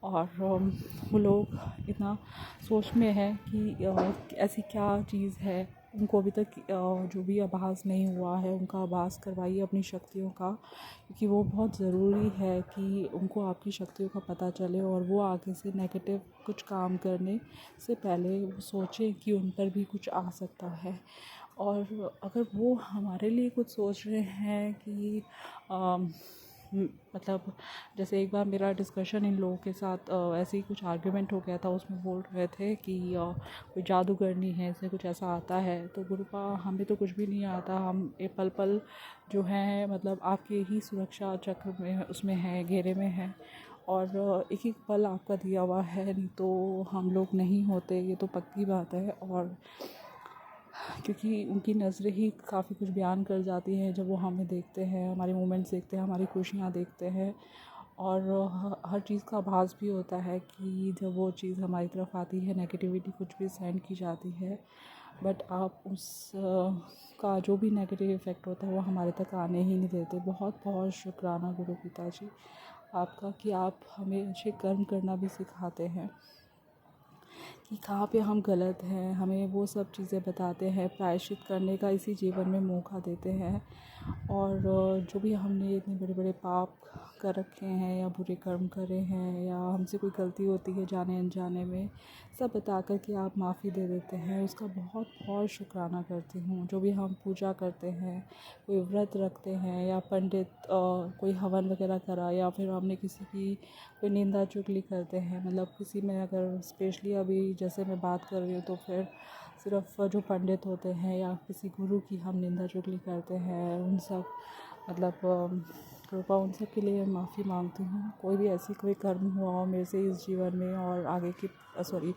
और वो लोग इतना सोच में है कि ऐसी क्या चीज़ है, उनको अभी तक जो भी आभास नहीं हुआ है उनका आभास करवाइए अपनी शक्तियों का, क्योंकि वो बहुत ज़रूरी है कि उनको आपकी शक्तियों का पता चले और वो आगे से नेगेटिव कुछ काम करने से पहले वो सोचें कि उन पर भी कुछ आ सकता है। और अगर वो हमारे लिए कुछ सोच रहे हैं कि मतलब जैसे एक बार मेरा डिस्कशन इन लोगों के साथ ऐसे ही कुछ आर्ग्यूमेंट हो गया था, उसमें बोल रहे थे कि कोई जादूगरनी है, इससे कुछ ऐसा आता है। तो गुरुपा हमें तो कुछ भी नहीं आता, हम ये पल पल जो है मतलब आपके ही सुरक्षा चक्र में उसमें है, घेरे में है। और एक एक पल आपका दिया हुआ है, नहीं तो हम लोग नहीं होते, ये तो पक्की बात है। और क्योंकि उनकी नज़रें ही काफ़ी कुछ बयान कर जाती हैं जब वो हमें देखते हैं, हमारे मोमेंट्स देखते हैं, हमारी खुशियाँ देखते हैं। और हर चीज़ का आभास भी होता है कि जब वो चीज़ हमारी तरफ आती है, नेगेटिविटी कुछ भी सेंड की जाती है, बट आप उस का जो भी नेगेटिव इफ़ेक्ट होता है वो हमारे तक आने ही नहीं देते। बहुत बहुत शुक्राना गुरु पिताजी आपका कि आप हमें अच्छे कर्म करना भी सिखाते हैं, कि कहाँ पे हम गलत हैं, हमें वो सब चीज़ें बताते हैं, प्रायश्चित करने का इसी जीवन में मौका देते हैं। और जो भी हमने इतने बड़े बड़े पाप कर रखे हैं या बुरे कर्म करे हैं या हमसे कोई गलती होती है जाने अनजाने में, सब बता कर के आप माफ़ी दे देते हैं, उसका बहुत बहुत शुक्राना करती हूँ। जो भी हम पूजा करते हैं, कोई व्रत रखते हैं या पंडित कोई हवन वगैरह करा, या फिर हमने किसी की कोई निंदा चुगली करते हैं, मतलब किसी में अगर स्पेशली अभी जैसे मैं बात कर रही हूँ तो फिर सिर्फ जो पंडित होते हैं या किसी गुरु की हम निंदा चुगली करते हैं, उन सब मतलब कृपा उन सब के लिए माफ़ी मांगती हूँ। कोई भी ऐसी कोई कर्म हुआ हो मेरे से इस जीवन में और आगे की सॉरी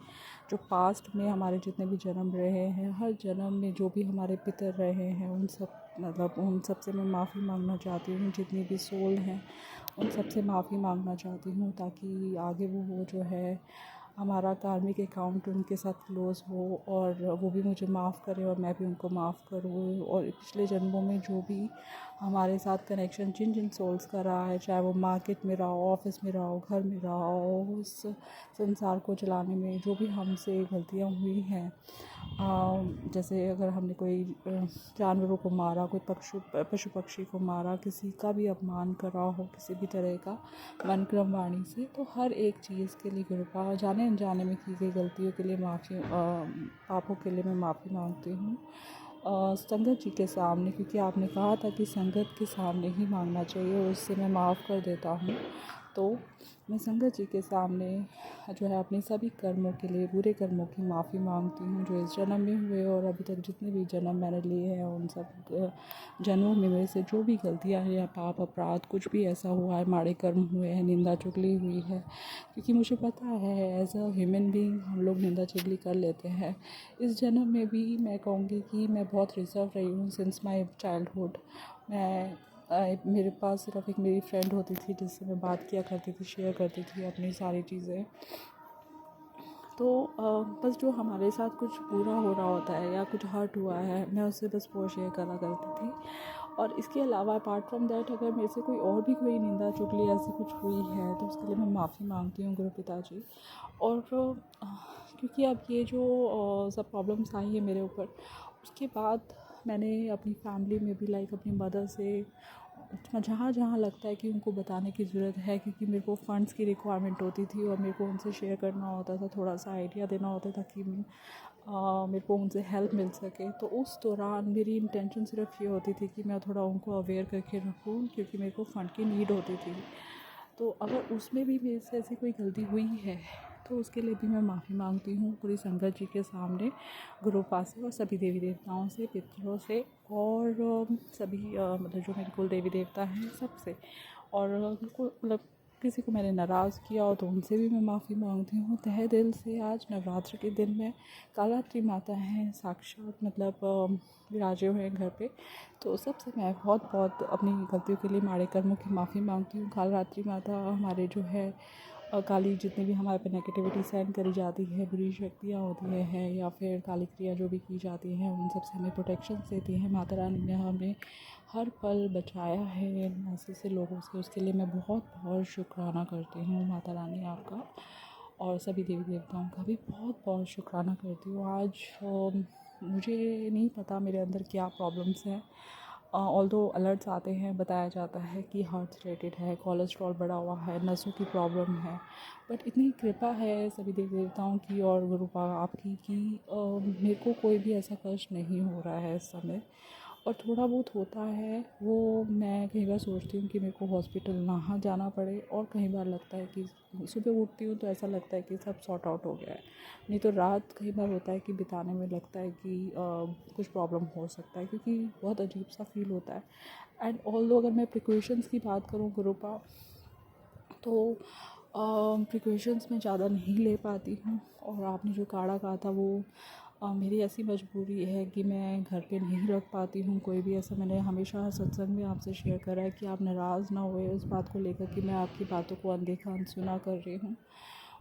जो पास्ट में हमारे जितने भी जन्म रहे हैं, हर जन्म में जो भी हमारे पितर रहे हैं, उन सब मतलब उन सब से मैं माफ़ी मांगना चाहती हूँ। जितनी भी सोल हैं उन सब से माफ़ी मांगना चाहती हूँ, ताकि आगे वो जो है हमारा कार्मिक अकाउंट उनके साथ क्लोज़ हो और वो भी मुझे माफ़ करें और मैं भी उनको माफ़ करूँ। और पिछले जन्मों में जो भी हमारे साथ कनेक्शन जिन जिन सोल्स का रहा है, चाहे वो मार्केट में रहा हो, ऑफिस में रहा हो, घर में रहा हो, उस संसार को चलाने में जो भी हमसे गलतियाँ हुई हैं, जैसे अगर हमने कोई जानवरों को मारा, कोई पशु पक्षी को मारा, किसी का भी अपमान करा हो किसी भी तरह का मन क्रम वाणी से, तो हर एक चीज़ के लिए कृपा, जाने अनजाने में की गई गलतियों के लिए माफ़ी, पापों के लिए मैं माफ़ी मांगती हूँ संगत जी के सामने, क्योंकि आपने कहा था कि संगत के सामने ही मांगना चाहिए और उससे मैं माफ़ कर देता हूँ। तो मैं संगत जी के सामने जो है अपने सभी कर्मों के लिए, बुरे कर्मों की माफ़ी मांगती हूँ जो इस जन्म में हुए और अभी तक जितने भी जन्म मैंने लिए हैं, उन सब जन्मों में मेरे से जो भी गलतियाँ हैं या पाप अपराध कुछ भी ऐसा हुआ है, माड़े कर्म हुए हैं, निंदा चुगली हुई है, क्योंकि मुझे पता है एज अ ह्यूमन बीइंग हम लोग निंदा चुगली कर लेते हैं। इस जन्म में भी मैं कहूँगी कि मैं बहुत रिजर्व रही हूँ सिंस माई चाइल्डहुड। मेरे पास सिर्फ एक मेरी फ्रेंड होती थी जिससे मैं बात किया करती थी, शेयर करती थी अपनी सारी चीज़ें। तो बस जो हमारे साथ कुछ बुरा हो रहा होता है या कुछ हर्ट हुआ है, मैं उससे बस वो शेयर करा करती थी। और इसके अलावा अपार्ट फ्रॉम दैट अगर मेरे से कोई और भी कोई निंदा चुगली ऐसी कुछ हुई है तो उसके लिए मैं माफ़ी मांगती हूँ गुरु पिताजी। और क्योंकि अब ये जो सब प्रॉब्लम्स आई है मेरे ऊपर, उसके बाद मैंने अपनी फैमिली में भी लाइक अपनी मदर से जहाँ जहाँ लगता है कि उनको बताने की ज़रूरत है, क्योंकि मेरे को फ़ंड्स की रिक्वायरमेंट होती थी और मेरे को उनसे शेयर करना होता था, थोड़ा सा आइडिया देना होता था कि मेरे को उनसे हेल्प मिल सके। तो उस दौरान मेरी इंटेंशन सिर्फ ये होती थी कि मैं थोड़ा उनको अवेयर करके रखूँ, क्योंकि मेरे को फ़ंड की नीड होती थी। तो अगर उसमें भी मेरे से ऐसी कोई गलती हुई है तो उसके लिए भी मैं माफ़ी मांगती हूँ पूरी संगत जी के सामने, गुरु पास से और सभी देवी देवताओं से, पितरों से और सभी मतलब जो मेरे कुल देवी देवता हैं सबसे। और बिल्कुल मतलब किसी को मैंने नाराज़ किया हो तो उनसे भी मैं माफ़ी मांगती हूँ तहे दिल से। आज नवरात्र के दिन में कालरात्रि माता हैं साक्षात, मतलब विराजे हुए हैं घर पे, तो सबसे मैं बहुत बहुत अपनी गलतियों के लिए, माड़े कर्मों की माफ़ी मांगती हूँ। कालरात्रि माता हमारे जो है काली, जितनी भी हमारे पे नेगेटिविटी सेंड करी जाती है, बुरी शक्तियाँ होती हैं या फिर काली क्रिया जो भी की जाती हैं, उन सब से हमें प्रोटेक्शन देती हैं। माता रानी ने हमें हर पल बचाया है ऐसे से लोगों से, उसके लिए मैं बहुत बहुत शुक्राना करती हूँ माता रानी आपका, और सभी देवी देवताओं का भी बहुत बहुत शुक्राना करती हूँ। आज मुझे नहीं पता मेरे अंदर क्या प्रॉब्लम्स हैं, ऑल्दो अलर्ट्स आते हैं, बताया जाता है कि हार्ट रिलेटेड है, कोलेस्ट्रॉल बढ़ा हुआ है, नसों की प्रॉब्लम है, बट इतनी कृपा है सभी देवी देवताओं की और गुरु आपकी कि मेरे को कोई भी ऐसा कष्ट नहीं हो रहा है इस समय। और थोड़ा बहुत होता है वो मैं कई बार सोचती हूँ कि मेरे को हॉस्पिटल ना जाना पड़े, और कई बार लगता है कि सुबह उठती हूँ तो ऐसा लगता है कि सब सॉर्ट आउट हो गया है, नहीं तो रात कई बार होता है कि बिताने में लगता है कि कुछ प्रॉब्लम हो सकता है, क्योंकि बहुत अजीब सा फील होता है। एंड ऑल्दो अगर मैं प्रिकॉशंस की बात करूँ गुरुपा, तो प्रिकॉशंस मैं ज़्यादा नहीं ले पाती हूँ, और आपने जो काढ़ा कहा था वो मेरी ऐसी मजबूरी है कि मैं घर पे नहीं रख पाती हूँ कोई भी ऐसा। मैंने हमेशा सत्संग में आपसे शेयर करा है कि आप नाराज़ ना हुए उस बात को लेकर कि मैं आपकी बातों को अनदेखा अनसुना कर रही हूँ,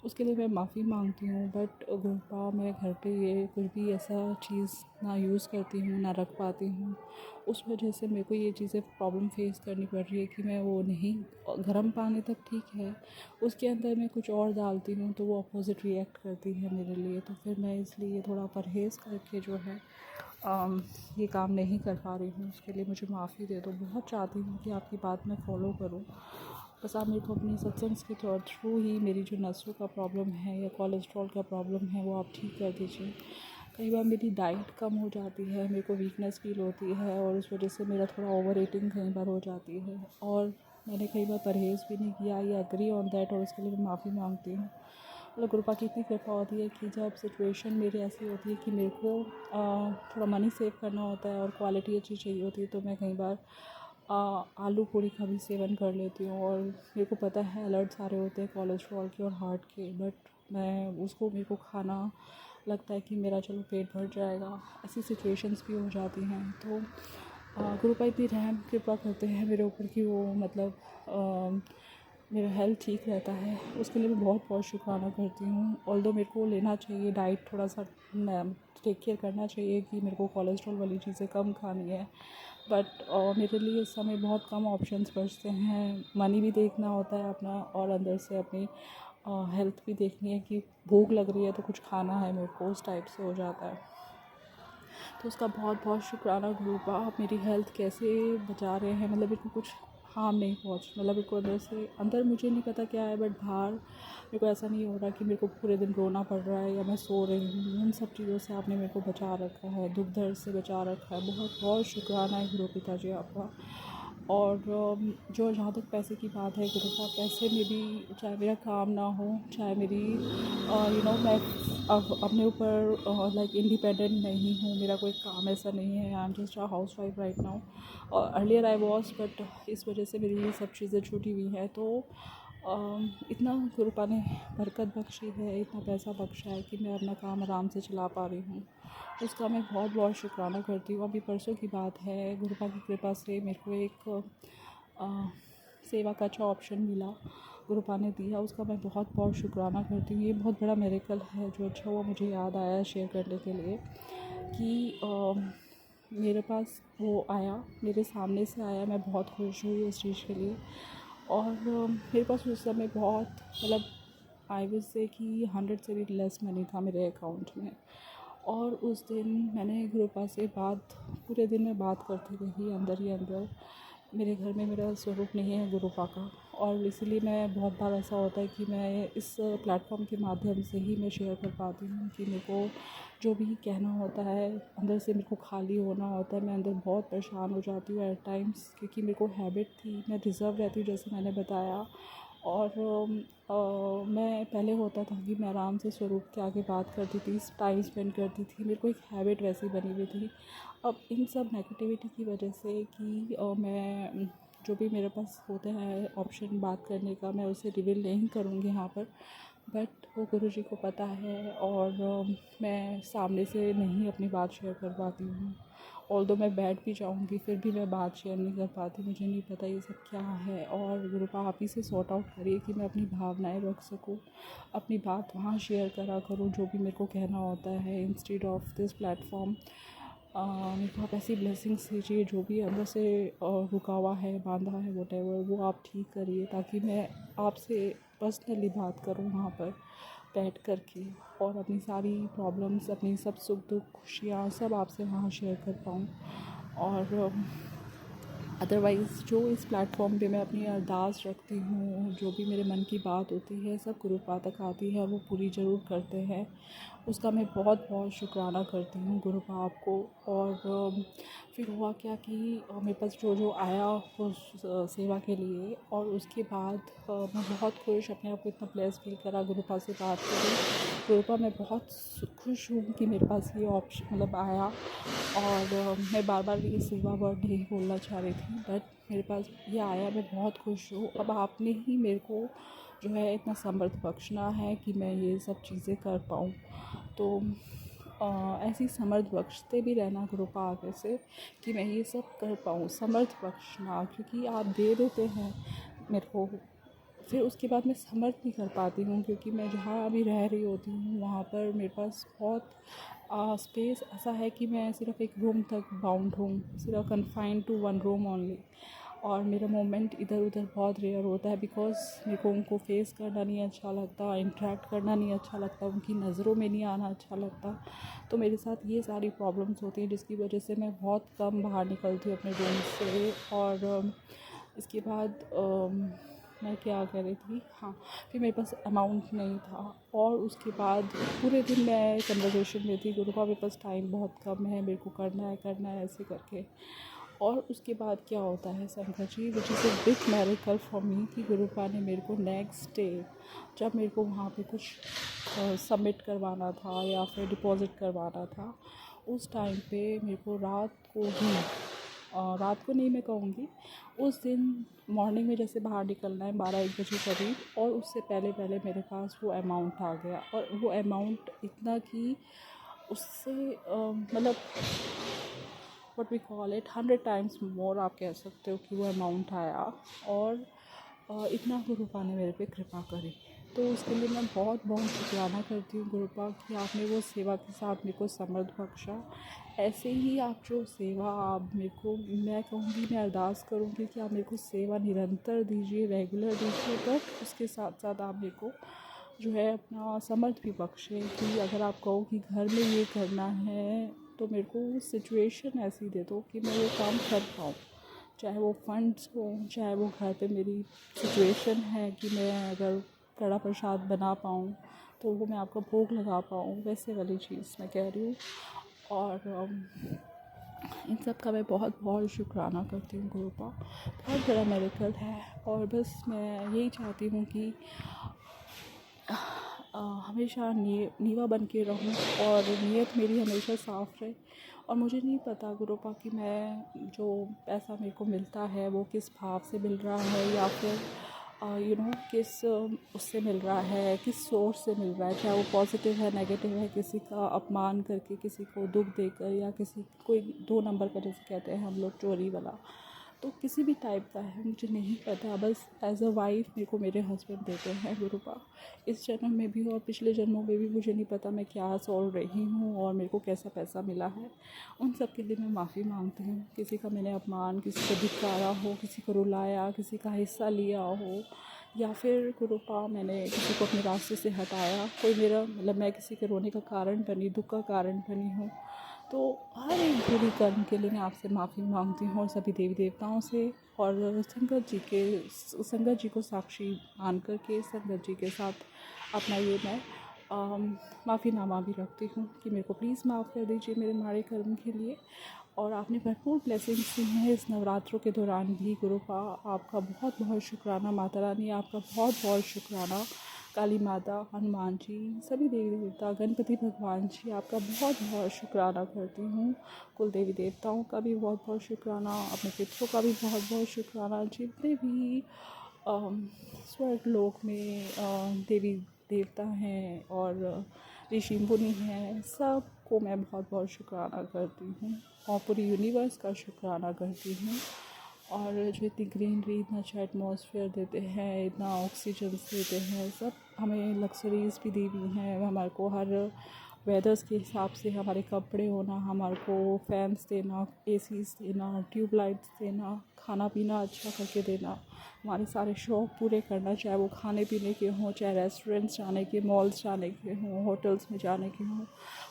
उसके लिए मैं माफ़ी मांगती हूँ। बट गुरुपा मैं घर पे ये कुछ भी ऐसा चीज़ ना यूज़ करती हूँ, ना रख पाती हूँ, उस वजह से मेरे को ये चीज़ें प्रॉब्लम फेस करनी पड़ रही है कि मैं वो नहीं, गर्म पानी तक ठीक है, उसके अंदर मैं कुछ और डालती हूँ तो वो अपोज़िट रिएक्ट करती है मेरे लिए, तो फिर मैं इसलिए थोड़ा परहेज़ करके जो है ये काम नहीं कर पा रही हूँ। उसके लिए मुझे माफ़ी दे दो। बहुत चाहती हूँ कि आपकी बात मैं फ़ॉलो करूँ, बस आप मेरे को अपनी सत्संग के थ्रू ही मेरी जो नसों का प्रॉब्लम है या कोलेस्ट्रॉल का प्रॉब्लम है वो आप ठीक कर दीजिए। कई बार मेरी डाइट कम हो जाती है, मेरे को वीकनेस फील होती है, और उस वजह से मेरा थोड़ा ओवर ईटिंग कई बार हो जाती है, और मैंने कई बार परहेज़ भी नहीं किया। आई एग्री ऑन दैट, और उसके लिए मैं माफ़ी मांगती हूँ। मतलब गुरुपा की इतनी कृपा होती है कि जब सिचुएशन मेरी ऐसी होती है कि मेरे को थोड़ा मनी सेव करना होता है और क्वालिटी अच्छी चाहिए होती है, तो मैं कई बार आलू पूड़ी का भी सेवन कर लेती हूँ, और मेरे को पता है अलर्ट सारे होते हैं कोलेस्ट्रॉल के और हार्ट के, बट मैं उसको, मेरे को खाना लगता है कि मेरा चलो पेट भर जाएगा, ऐसी सिचुएशंस भी हो जाती हैं। तो गुरुपा इतनी रहम कृपा करते हैं मेरे ऊपर कि वो मतलब मेरा हेल्थ ठीक रहता है, उसके लिए मैं बहुत बहुत शुक्राना करती हूँ। ऑल्दो मेरे को लेना चाहिए डाइट, थोड़ा सा टेक केयर करना चाहिए कि मेरे को कोलेस्ट्रॉल वाली चीज़ें कम खानी है, बट मेरे लिए इस समय बहुत कम ऑप्शंस बचते हैं। मनी भी देखना होता है अपना, और अंदर से अपनी हेल्थ भी देखनी है कि भूख लग रही है तो कुछ खाना है मेरे को, उस टाइप से हो जाता है। तो उसका बहुत बहुत शुक्राना गुरुपा, आप मेरी हेल्थ कैसे बचा रहे हैं, मतलब मेरे को कुछ हार्म नहीं पहुँच, मतलब मेरे को अंदर से, अंदर मुझे नहीं पता क्या है, बट बाहर मेरे को ऐसा नहीं हो रहा कि मेरे को पूरे दिन रोना पड़ रहा है या मैं सो रही हूँ। उन सब चीज़ों से आपने मेरे को बचा रखा है, दुख दर्द से बचा रखा है। बहुत बहुत शुक्राना है गुरु पिताजी आपका। और जो जहाँ तक पैसे की बात है गुरुपा, पैसे में भी चाहे मेरा काम ना हो, चाहे मेरी मैं अब अपने ऊपर लाइक इंडिपेंडेंट नहीं हूँ, मेरा कोई काम ऐसा नहीं है, I am just a house wife right now, और अर्लियर आई वॉज, बट इस वजह से मेरी ये सब चीज़ें छूटी हुई हैं। तो इतना गुरुपा ने बरकत बख्शी है, इतना पैसा बख्शा है कि मैं अपना काम आराम से चला पा रही हूँ, उसका मैं बहुत बहुत शुक्राना करती हूँ। अभी परसों की बात है, गुरुपा की कृपा से मेरे को एक सेवा का अच्छा ऑप्शन मिला, गुरुपा ने दिया, उसका मैं बहुत बहुत शुक्राना करती हूँ। ये बहुत बड़ा मेरेकल है जो अच्छा हुआ, मुझे याद आया शेयर करने के लिए कि मेरे पास वो आया, मेरे सामने से आया, मैं बहुत खुश हुई उस चीज़ के लिए। और मेरे पास उस समय बहुत, मतलब आई विल से कि 100 से भी लेस मनी था मेरे अकाउंट में, और उस दिन मैंने गुरुपा से बात, पूरे दिन में बात करती रही अंदर ही अंदर। मेरे घर में मेरा स्वरूप नहीं है गुरुपा का, और इसीलिए मैं बहुत बार ऐसा होता है कि मैं इस प्लेटफॉर्म के माध्यम से ही मैं शेयर कर पाती हूँ कि मेरे को जो भी कहना होता है, अंदर से मेरे को खाली होना होता है, मैं अंदर बहुत परेशान हो जाती हूँ एट टाइम्स, क्योंकि मेरे को हैबिट थी, मैं रिज़र्व रहती हूँ जैसे मैंने बताया, और मैं पहले होता था कि मैं आराम से स्वरूप के आगे बात करती थी, टाइम स्पेंड करती थी, मेरे को एक हैबिट वैसी बनी हुई थी। अब इन सब नेगेटिविटी की वजह से कि मैं जो भी मेरे पास होते हैं ऑप्शन बात करने का, मैं उसे रिवील नहीं करूँगी यहाँ पर, बट वो गुरुजी को पता है। और मैं सामने से नहीं अपनी बात शेयर कर पाती हूँ। ऑल्दो मैं बैठ भी जाऊँगी फिर भी मैं बात शेयर नहीं कर पाती, मुझे नहीं पता ये सब क्या है। और गुरुपा आप ही से सॉर्ट आउट करिए कि मैं अपनी भावनाएं रख सकूँ, अपनी बात वहाँ शेयर करा करूँ जो भी मेरे को कहना होता है, इंस्टेड ऑफ दिस प्लेटफॉर्म। मेरे को आप ऐसी ब्लेसिंग्स दीजिए, जो भी अंदर से रुका हुआ है, बांधा है, व्हाटएवर, वो आप ठीक करिए, ताकि मैं आपसे पर्सनली बात करूँ वहाँ पर बैठ कर के, और अपनी सारी प्रॉब्लम्स, अपनी सब सुख दुख खुशियाँ सब आपसे वहाँ शेयर कर पाऊँ। और अदरवाइज़ जो इस प्लेटफॉर्म पे मैं अपनी अरदास रखती हूँ, जो भी मेरे मन की बात होती है, सब गुरुपा तक आती है, वो पूरी ज़रूर करते हैं। उसका मैं बहुत बहुत शुक्राना करती हूँ गुरुपा आपको। और फिर हुआ क्या कि मेरे पास जो आया उस सेवा के लिए, और उसके बाद मैं बहुत खुश, अपने आप को इतना ब्लेस फील करा गुरुपा से बात करी। गुरुपा मैं बहुत खुश हूँ कि मेरे पास ये ऑप्शन मतलब आया। और मैं बार बार ये सेवा वर्ड नहीं बोलना चाह रही थी, बट मेरे पास ये आया, मैं बहुत खुश हूँ। अब आपने ही मेरे को जो है इतना समर्थ बख्शना है कि मैं ये सब चीज़ें कर पाऊँ। तो ऐसी समर्थ बख्शते भी रहना गुरुपा आगे से, कि मैं ये सब कर पाऊँ, समर्थ बख्शना, क्योंकि आप दे देते हैं मेरे को, फिर उसके बाद मैं समर्थ नहीं कर पाती हूँ, क्योंकि मैं जहाँ अभी रह रही होती हूँ वहाँ पर मेरे पास बहुत स्पेस ऐसा है कि मैं सिर्फ़ एक रूम तक बाउंड हूँ, सिर्फ confined to one room only. और मेरा मूवमेंट इधर उधर बहुत रेयर होता है, बिकॉज़ मेरे को उनको फेस करना नहीं अच्छा लगता, इंटरेक्ट करना नहीं अच्छा लगता, उनकी नज़रों में नहीं आना अच्छा लगता। तो मेरे साथ ये सारी प्रॉब्लम्स होती हैं, जिसकी वजह से मैं बहुत कम बाहर निकलती हूँ अपने रूम से। और इसके बाद मैं क्या कह रही थी, हाँ, फिर मेरे पास अमाउंट नहीं था। और उसके बाद पूरे दिन मैं कन्वर्सेशन में थी, गुरुपा मेरे पास टाइम बहुत कम है, मेरे को करना है ऐसे करके। और उसके बाद क्या होता है संकट जी, which is a big miracle for me, कि गुरुपा ने मेरे को नेक्स्ट डे, जब मेरे को वहाँ पे कुछ सबमिट करवाना था या फिर डिपॉज़िट करवाना था, उस टाइम पे मेरे को रात को नहीं मैं कहूँगी, उस दिन मॉर्निंग में जैसे बाहर निकलना है 12-1 बजे करीब, और उससे पहले पहले मेरे पास वो अमाउंट आ गया। और वो अमाउंट इतना कि उससे मतलब what we call it 100 times more आप कह सकते हो कि वो अमाउंट आया। और इतना गुरुपा ने मेरे पे कृपा करी। तो उसके लिए मैं बहुत बहुत शुक्राना करती हूँ गुरुपा, कि आपने वो सेवा के साथ मेरे को समर्थ बख्शा। ऐसे ही आप जो सेवा आप मेरे को, मैं कहूँगी, मैं अरदास करूँगी कि आप मेरे को सेवा निरंतर दीजिए, रेगुलर दीजिए, बट उसके साथ साथ आप मेरे को जो है अपना समर्थ भी बख्शें, कि अगर आप कहो कि घर में ये करना है, तो मेरे को सिचुएशन ऐसी दे दो कि मैं वो काम कर पाऊँ, चाहे वो फंड्स हो, चाहे वो घर पे मेरी सिचुएशन है कि मैं अगर कड़ा प्रसाद बना पाऊँ तो वो मैं आपका भोग लगा पाऊँ, वैसे वाली चीज़ मैं कह रही हूँ। और इन सब का मैं बहुत बहुत शुक्राना करती हूँ गुरुपा, बहुत बड़ा मेरेकल है। और बस मैं यही चाहती हूँ कि हमेशा नीवा बन के रहूँ, और नीयत मेरी हमेशा साफ़ रहे। और मुझे नहीं पता गुरुपा कि मैं जो पैसा मेरे को मिलता है वो किस भाव से मिल रहा है, या फिर किस उससे मिल रहा है, किस सोर्स से मिल रहा है, चाहे वो पॉजिटिव है नेगेटिव है, किसी का अपमान करके, किसी को दुख देकर, या किसी कोई 2 नंबर का जैसे कहते हैं हम लोग चोरी वाला, तो किसी भी टाइप का है मुझे नहीं पता। बस एज अ वाइफ मेरे को मेरे हस्बैंड देते हैं गुरुपा, इस जन्म में भी और पिछले जन्मों में भी। मुझे नहीं पता मैं क्या सोल रही हूँ और मेरे को कैसा पैसा मिला है, उन सब के लिए मैं माफ़ी मांगती हूँ। किसी का मैंने अपमान, किसी को धिक्कारा हो, किसी को रुलाया, किसी का हिस्सा लिया हो, या फिर गुरुपा मैंने किसी को अपने रास्ते से हटाया, कोई मेरा मतलब मैं किसी के रोने का कारण बनी, दुख का कारण बनी हूँ, तो हर एक बुरी कर्म के लिए मैं आपसे माफ़ी मांगती हूँ, और सभी देवी देवताओं से, और संगत जी को साक्षी मान कर के संगत जी के साथ अपना ये मैं माफ़ीनामा भी रखती हूँ कि मेरे को प्लीज़ माफ़ कर दीजिए मेरे माड़े कर्म के लिए। और आपने भरपूर ब्लेसिंग्स दी हैं इस नवरात्रों के दौरान भी गुरुपा, आपका बहुत बहुत शुक्राना। माता रानी आपका बहुत बहुत शुक्राना काली माता, हनुमान जी, सभी देवी देवता, गणपति भगवान जी, आपका बहुत बहुत शुक्राना करती हूँ। कुल देवी देवताओं का भी बहुत बहुत शुक्राना, अपने पितरों का भी बहुत बहुत शुक्राना। जितने भी स्वर्ग लोक में देवी देवता हैं और ऋषि मुनि हैं, सबको मैं बहुत बहुत शुक्राना करती हूँ और पूरी यूनिवर्स का शुक्राना करती हूँ। और जो इतनी ग्रीनरी, इतना अच्छा एटमॉस्फेयर देते हैं, इतना ऑक्सीजन देते हैं, सब हमें लग्जरीज भी दी हुई हैं हमारे को, हर वेदर्स के हिसाब से हमारे कपड़े होना, हमारे को फैंस देना, एसीज देना, ट्यूबलाइट्स देना, खाना पीना अच्छा करके देना, हमारे सारे शौक़ पूरे करना, चाहे वो खाने पीने के हों, चाहे रेस्टोरेंट्स जाने के, मॉल्स जाने के हों, होटल्स में जाने के हों,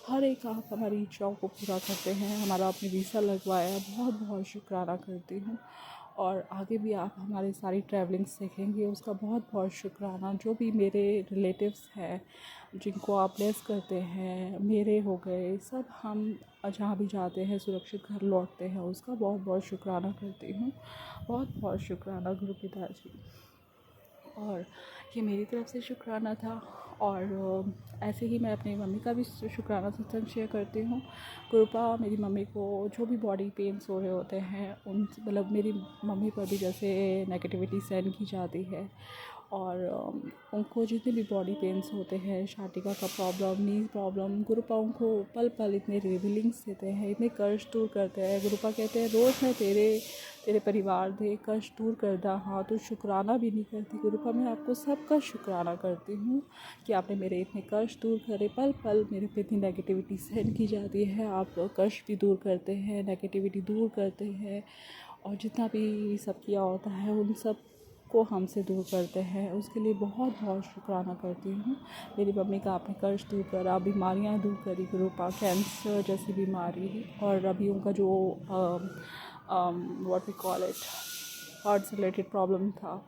हर एक आप हमारी इच्छाओं को पूरा करते हैं। हमारा आपने वीज़ा लगवाया, बहुत बहुत शुक्राना करती हूँ। और आगे भी आप हमारी सारी ट्रैवलिंग्स देखेंगे, उसका बहुत बहुत शुक्राना। जो भी मेरे रिलेटिव्स हैं जिनको आप ब्लेस करते हैं, मेरे हो गए, सब हम जहाँ भी जाते हैं सुरक्षित घर लौटते हैं, उसका बहुत बहुत शुक्राना करती हूँ। बहुत बहुत शुक्राना गुरु पिताजी। और ये मेरी तरफ से शुक्राना था। और ऐसे ही मैं अपनी मम्मी का भी शुक्राना सत्संग शेयर करती हूँ। कृपा मेरी मम्मी को जो भी बॉडी पेन्स हो रहे होते हैं, उन मतलब मेरी मम्मी पर भी जैसे नेगेटिविटी सेंड की जाती है, और उनको जितने भी बॉडी पेन्स होते हैं, शाटिका का प्रॉब्लम, नी प्रॉब्लम, गुरुपा उनको पल पल इतने रिलीविंग्स देते हैं, इतने कष्ट दूर करते हैं। गुरुपा कहते हैं रोज़ मैं तेरे परिवार दे कष्ट दूर करदा हाँ, तो शुक्राना भी नहीं करती। गुरुपा मैं आपको सबका शुक्राना करती हूँ कि आपने मेरे इतने कष्ट दूर करे। पल पल मेरे पे इतनी नेगेटिविटी सेंड की जाती है, आप कष्ट भी दूर करते हैं, नेगेटिविटी दूर करते हैं, और जितना भी सब किया होता है उन सब को हमसे दूर करते हैं। उसके लिए बहुत बहुत शुक्राना करती हूँ। मेरी मम्मी का आपने कष्ट दूर करा, बीमारियाँ दूर करी गुरुपा, कैंसर जैसी बीमारी, और अभी उनका जो what we call it heart से रिलेटेड प्रॉब्लम था।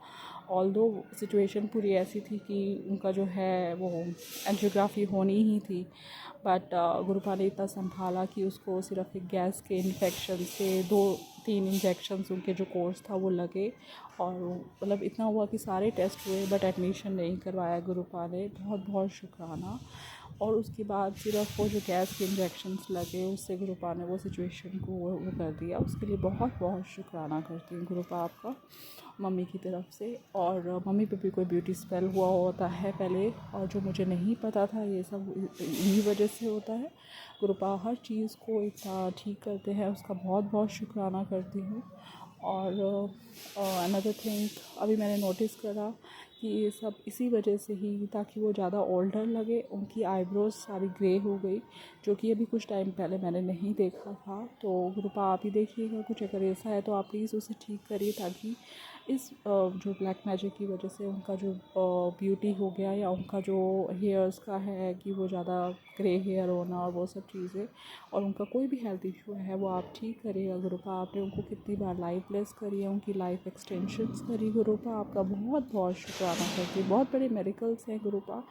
ऑल्दो सिचुएशन पूरी ऐसी थी कि उनका जो है वो एंजियोग्राफी होनी ही थी, बट गुरुपा ने इतना संभाला कि उसको सिर्फ एक गैस के इन्फेक्शन से 2-3 इंजेक्शन्स उनके जो कोर्स था वो लगे, और मतलब इतना हुआ कि सारे टेस्ट हुए बट एडमिशन नहीं करवाया गुरुपा ने। बहुत बहुत शुक्राना। और उसके बाद सिर्फ वो जो गैस के इंजेक्शन्स लगे, उससे गुरुपा ने वो सिचुएशन को वो कर दिया। उसके लिए बहुत बहुत शुक्राना करती हूँ गुरुपा आपका मम्मी की तरफ से। और मम्मी पे भी कोई ब्यूटी स्पेल हुआ होता है पहले, और जो मुझे नहीं पता था, ये सब इन्हीं वजह से होता है। गुरुपा हर चीज़ को इतना ठीक करते हैं, उसका बहुत बहुत शुक्राना करती हूँ। और अनदर थिंग अभी मैंने नोटिस करा कि ये सब इसी वजह से ही, ताकि वो ज़्यादा ओल्डर लगे, उनकी आईब्रोज सारी ग्रे हो गई, जो कि अभी कुछ टाइम पहले मैंने नहीं देखा था। तो गुरुपा आप ही देखिएगा, कुछ अगर ऐसा है तो आप प्लीज़ उसे ठीक करिए, ताकि इस जो ब्लैक मैजिक की वजह से उनका जो ब्यूटी हो गया, या उनका जो हेयर्स का है कि वो ज़्यादा ग्रे हेयर होना और वो सब चीज़ें, और उनका कोई भी हेल्थ इशू है वो आप ठीक करिएगा गुरुपा। आपने उनको कितनी बार लाइफ ब्लेस करी है, उनकी लाइफ एक्सटेंशंस करी गुरुपा, आपका बहुत बहुत शुक्राना करती हूँ। बहुत बड़े मेडिकल्स हैं गुरुपा,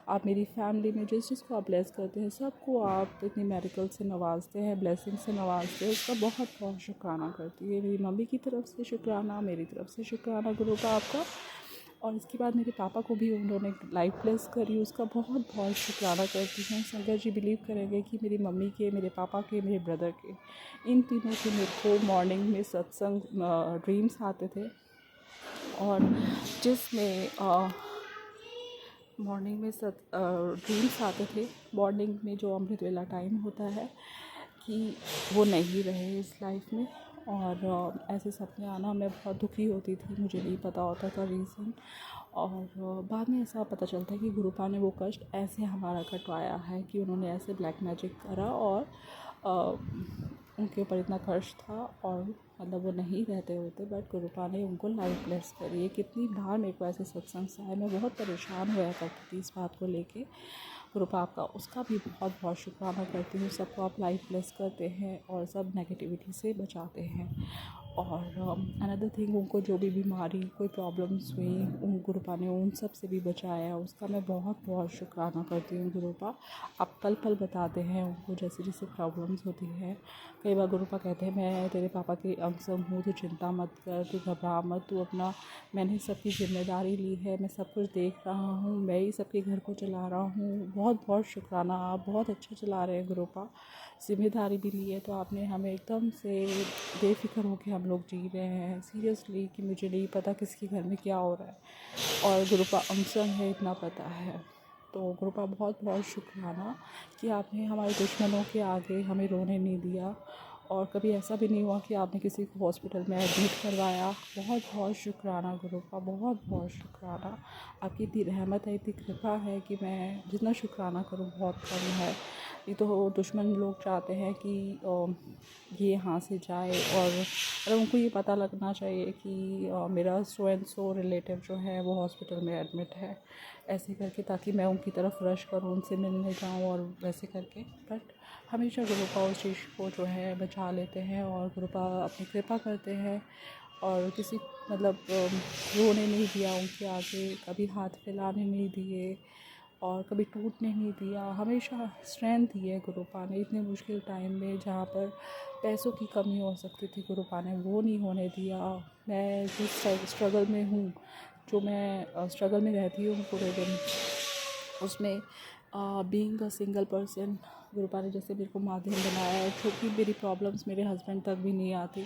आप मेरी फैमिली में जिस जिसको आप ब्लेस करते हैं सबको आप इतनी मेडिकल से नवाजते हैं, ब्लेसिंग से नवाजते हैं, उसका बहुत बहुत शुक्राना करती है। मेरी मम्मी की तरफ से शुक्राना, मेरी तरफ से शुक्राना गुरुपा आपका। और इसके बाद मेरे पापा को भी उन्होंने लाइफ ब्लेस करी, उसका बहुत बहुत शुक्राना करती हूँ। शंकर जी बिलीव करेंगे कि मेरी मम्मी के, मेरे पापा के, मेरे ब्रदर के, इन तीनों के मेरे को मॉर्निंग में सत्संग ड्रीम्स आते थे, और जिसमें मॉर्निंग में ड्रीम्स आते थे, मॉर्निंग में जो अमृत वेला टाइम होता है, कि वो नहीं रहे इस लाइफ में। और ऐसे सपने आना, मैं बहुत दुखी होती थी, मुझे नहीं पता होता था रीज़न। और बाद में ऐसा पता चलता है कि गुरुपा ने वो कष्ट ऐसे हमारा कटवाया है कि उन्होंने ऐसे ब्लैक मैजिक करा, और उनके ऊपर इतना कष्ट था, और मतलब वो नहीं रहते होते, बट गुरुपा ने उनको लाइफ ब्लेस करी है। कितनी बार मेरे को ऐसे सत्संग से आए, मैं बहुत परेशान हुआ करती थी इस बात को लेके। गुरुपा आपका उसका भी बहुत बहुत शुक्राना करती हूँ। सबको आप लाइफ ब्लेस करते हैं और सब नेगेटिविटी से बचाते हैं। और अनदर थिंग, उनको जो भी बीमारी कोई प्रॉब्लम्स हुई उन गुरुपा ने उन सब से भी बचाया, उसका मैं बहुत बहुत शुक्राना करती हूँ गुरुपा। आप पल पल बताते हैं उनको जैसे जैसे प्रॉब्लम्स होती है। कई बार गुरुपा कहते हैं मैं तेरे पापा के अंग संग हूँ, तू चिंता मत कर, तू घबरा मत, तू अपना, मैंने सबकी जिम्मेदारी ली है, मैं सब कुछ देख रहा हूँ, मैं ही सबके घर को चला रहा हूँ। बहुत बहुत शुक्राना, आप बहुत अच्छा चला रहे हैं गुरुपा। ज़िम्मेदारी भी ली है तो आपने हमें एकदम से बेफ़िक्र होकर हम लोग जी रहे हैं सीरियसली, कि मुझे नहीं पता किसके घर में क्या हो रहा है और गुरुपा अंग है इतना पता है। तो गुरुपा बहुत बहुत शुक्राना कि आपने हमारे दुश्मनों के आगे हमें रोने नहीं दिया, और कभी ऐसा भी नहीं हुआ कि आपने किसी को हॉस्पिटल में एडमिट करवाया। बहुत बहुत शुक्राना गुरुपा, बहुत बहुत शुक्राना। आपकी इतनी रहमत है, इतनी कृपा है कि मैं जितना शुक्राना करूँ बहुत कम है। ये तो दुश्मन लोग चाहते हैं कि ये यहाँ से जाए, और उनको ये पता लगना चाहिए कि मेरा सो एंड सो रिलेटिव जो है वो हॉस्पिटल में एडमिट है, ऐसे करके, ताकि मैं उनकी तरफ रश करूँ, उनसे मिलने जाऊँ और वैसे करके। बट हमेशा गुरुपा उस चीज़ को जो है बचा लेते हैं, और गुरुपा अपनी कृपा करते हैं, और किसी मतलब रोने नहीं दिया उनके आगे, कभी हाथ फैलाने नहीं दिए, और कभी टूटने नहीं दिया। हमेशा स्ट्रेंथ दी है गुरुपा ने इतने मुश्किल टाइम में, जहाँ पर पैसों की कमी हो सकती थी, गुरुपा ने वो नहीं होने दिया। मैं जिस स्ट्रगल में हूँ, जो मैं स्ट्रगल में रहती हूँ पूरे दिन, उसमें बीइंग अ सिंगल पर्सन, गुरुपा ने जैसे मेरे को माध्यम बनाया है, जो कि मेरी प्रॉब्लम्स मेरे हस्बैंड तक भी नहीं आती,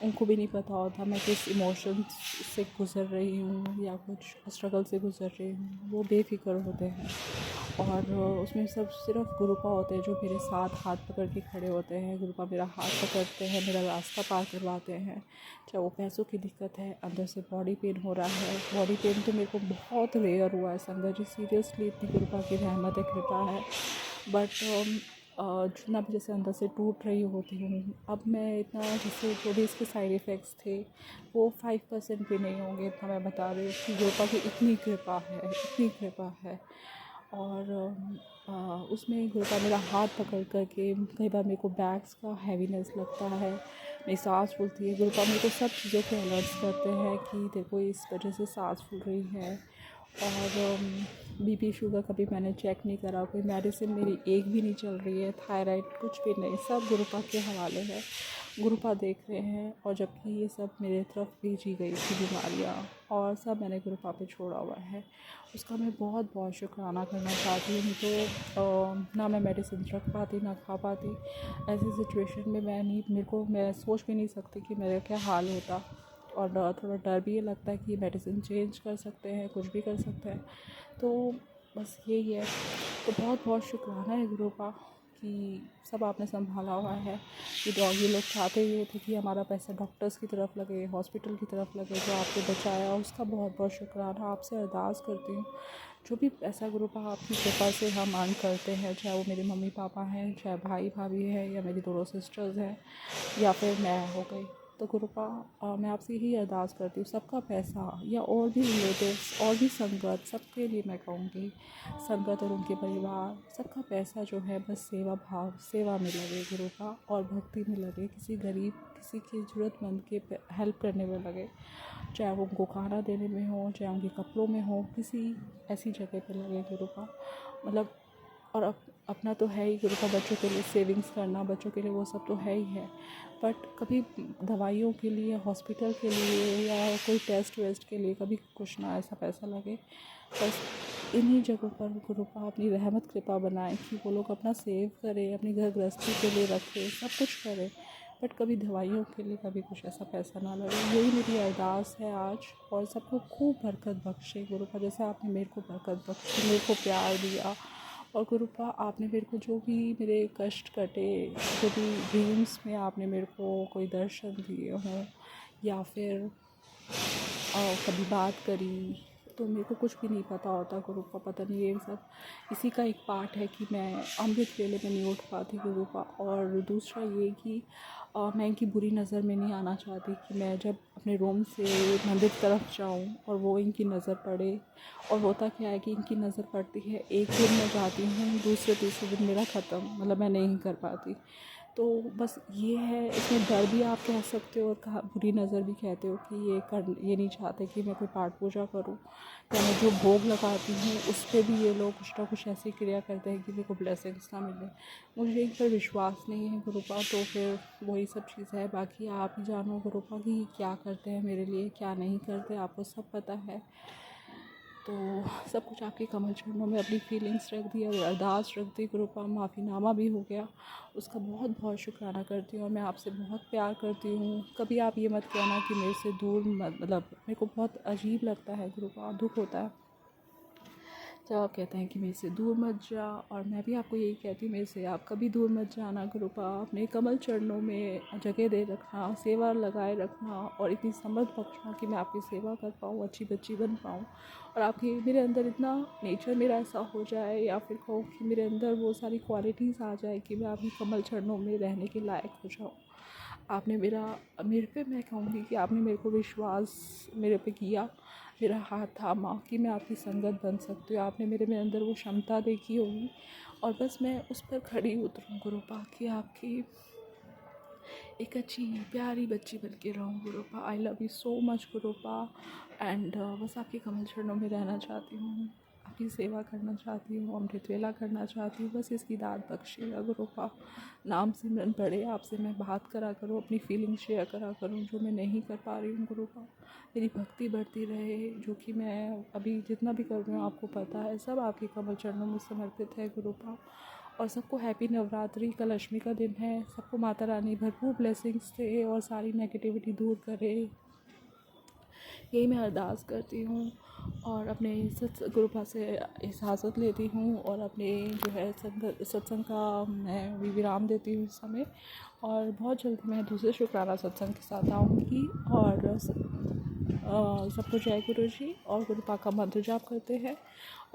उनको भी नहीं पता होता मैं किस इमोशंस से गुज़र रही हूँ या कुछ स्ट्रगल से गुज़र रही हूँ। वो बेफ़िक्र होते हैं, और उसमें सब सिर्फ गुरुपा होते हैं जो मेरे साथ हाथ पकड़ के खड़े होते हैं। गुरुपा मेरा हाथ पकड़ते हैं, मेरा रास्ता पार करवाते हैं, चाहे वो पैसों की दिक्कत है, अंदर से बॉडी पेन हो रहा है। बॉडी पेन तो मेरे को बहुत रेयर हुआ है संगत जी, सीरियसली इतनी गुरुपा की रहमत है, कृपा है। बट जितना भी जैसे अंदर से टूट रही होती हूँ, अब मैं इतना, जैसे जो भी इसके साइड इफ़ेक्ट्स थे वो 5% भी नहीं होंगे, इतना मैं बता रही हूँ कि गुरुपा की इतनी कृपा है, इतनी कृपा है। और उसमें गुरुपा मेरा हाथ पकड़ कर के, कई बार मेरे को बैग्स का हैवीनेस लगता है, मेरी सांस फूलती है, गुरुपा मेरे को सब चीज़ों के अलर्ट्स करते हैं कि देखो इस वजह से सांस फूल रही है। और बीपी शुगर कभी मैंने चेक नहीं करा, कोई मेडिसिन मेरी एक भी नहीं चल रही है, थायराइड कुछ भी नहीं, सब गुरुपा के हवाले है। गुरुपा देख रहे हैं, और जबकि ये सब मेरे तरफ भेजी गई थी बीमारियाँ, और सब मैंने गुरुपा पे छोड़ा हुआ है, उसका मैं बहुत बहुत शुक्राना करना चाहती हूँ। तो ना मैं मेडिसिन रख पाती ना खा पाती, ऐसी सिचुएशन में मैं सोच भी नहीं सकती कि मेरा क्या हाल होता। और थोड़ा डर भी ये लगता है कि मेडिसिन चेंज कर सकते हैं, कुछ भी कर सकते हैं। तो बस यही है। तो बहुत बहुत शुक्राना है गुरुपा कि सब आपने संभाला हुआ है। ये लोग चाहते ये थे कि हमारा पैसा डॉक्टर्स की तरफ लगे, हॉस्पिटल की तरफ लगे, जो आपने बचाया उसका बहुत बहुत शुक्राना। आपसे अरदास करती हूँ, जो भी पैसा गुरुपा आपकी कृपा से हम अर्न करते हैं, चाहे वो मेरे मम्मी पापा हैं, चाहे भाई भाभी है, या मेरी दोनों सिस्टर्स हैं, या फिर मैं हो गई, तो गुरुपा मैं आपसे यही अरदास करती हूँ, सबका पैसा या और भी रिलेटिव्स और भी संगत, सबके लिए मैं कहूँगी, संगत और उनके परिवार, सबका पैसा जो है बस सेवा भाव, सेवा में लगे गुरुपा, और भक्ति में लगे, किसी गरीब, किसी की ज़रूरतमंद के हेल्प करने में लगे, चाहे वो उनको खाना देने में हो, चाहे उनके कपड़ों में हो, किसी ऐसी जगह पे लगे गुरुपा। मतलब, और अपना तो है ही गुरुपा, बच्चों के लिए सेविंग्स करना, बच्चों के लिए वो सब तो है ही है, बट कभी दवाइयों के लिए, हॉस्पिटल के लिए, या कोई टेस्ट वेस्ट के लिए कभी कुछ ना ऐसा पैसा लगे। बस इन्हीं जगहों पर गुरुपा अपनी रहमत कृपा बनाए कि वो लोग अपना सेव करें, अपनी घर गृहस्थी के लिए रखें, सब कुछ करें, बट कभी दवाइयों के लिए कभी कुछ ऐसा पैसा ना लगे। यही मेरी अरदास है आज, और सबको खूब बरकत बख्शे गुरुपा, जैसे आपने मेरे को बरकत बख्शी, मेरे को प्यार दिया। और गुरुपा आपने मेरे को जो भी मेरे कष्ट कटे, जो भी ड्रीम्स में आपने मेरे को कोई दर्शन दिए हों, या फिर कभी बात करी, तो मेरे को कुछ भी नहीं पता होता गुरुपा, पता नहीं ये सब इसी का एक पार्ट है कि मैं अमृत वेले में नहीं उठ पाती गुरुपा। और दूसरा ये कि मैं इनकी बुरी नज़र में नहीं आना चाहती, कि मैं जब अपने रूम से मंदिर की तरफ जाऊँ और वो इनकी नज़र पड़े, और होता क्या है कि इनकी नज़र पड़ती है, एक दिन मैं जाती हूँ, दूसरे तीसरे दिन मेरा ख़त्म, मतलब मैं नहीं कर पाती। तो बस ये है, इसमें डर भी आप कह सकते हो और कहा बुरी नज़र भी कहते हो कि ये नहीं चाहते कि मैं कोई पाठ पूजा करूं, या मैं जो भोग लगाती हूँ उस पर भी ये लोग कुछ ना कुछ ऐसी क्रिया करते हैं कि मेरे को ब्लेसिंग्स ना मिले। मुझे इन पर विश्वास नहीं है गुरुपा, तो फिर वही सब चीज़ है। बाकी आप ही जानो गुरुपा कि क्या करते हैं मेरे लिए, क्या नहीं करते, आपको सब पता है। तो सब कुछ आपके कमल चरणों में अपनी फीलिंग्स रख दी और अरदास रख दी गुरुपा, माफ़ीनामा भी हो गया, उसका बहुत बहुत शुक्राना करती हूँ। और मैं आपसे बहुत प्यार करती हूँ। कभी आप ये मत कहना कि मेरे से दूर मतलब मेरे को बहुत अजीब लगता है गुरुपा, दुख होता है जब आप कहते हैं कि मेरे से दूर मत जा। और मैं भी आपको यही कहती हूँ, मेरे से आप कभी दूर मत जाना गुरुपा। अपने कमल चरणों में जगह दे रखना, सेवा लगाए रखना और इतनी समझ बख्शना कि मैं आपकी सेवा कर पाऊँ, अच्छी बच्ची बन पाऊँ, और आपकी मेरे अंदर इतना नेचर मेरा ऐसा हो जाए, या फिर कहूँ कि मेरे अंदर वो सारी क्वालिटीज़ आ जाए कि मैं आपकी कमल चरणों में रहने के लायक हो जाऊँ। आपने मेरे पे मैं कहूँगी कि आपने मेरे को विश्वास मेरे पे किया, मेरा हाथ थामा कि मैं आपकी संगत बन सकती हूँ। आपने मेरे में अंदर वो क्षमता देखी होगी, और बस मैं उस पर खड़ी उतरूँ गुरुपा कि आपकी एक अच्छी प्यारी बच्ची बन के रहूँ Gurupa. I love you so much Gurupa. And बस आपके कमल चरणों में रहना चाहती हूँ, आपकी सेवा करना चाहती हूँ, अमृत वेला करना चाहती हूँ। बस इसकी दाद बख्शिएगा गुरुपा। नाम सिमरन पढ़े, आपसे मैं बात करा करूँ, अपनी फीलिंग्स शेयर करा करूँ जो मैं नहीं कर पा रही हूँ गुरुपा। मेरी भक्ति बढ़ती रहे, जो कि मैं अभी जितना भी कर रही हूँ आपको पता है, सब आपके कमल चरणों में समर्पित है गुरुपा। और सबको हैप्पी नवरात्रि। कल अष्टमी का दिन है, सबको माता रानी भरपूर ब्लेसिंग्स दे और सारी नेगेटिविटी दूर करे, यही मैं अरदास करती हूँ। और अपने गुरुपा से इजाज़त लेती हूँ, और अपने जो है सत्संग का मैं भी विराम देती हूँ इस समय। और बहुत जल्दी मैं दूसरे शुक्राना सत्संग के साथ आऊँगी। और सबको जय गुरु जी। और गुरुपा का मंत्र जाप करते हैं,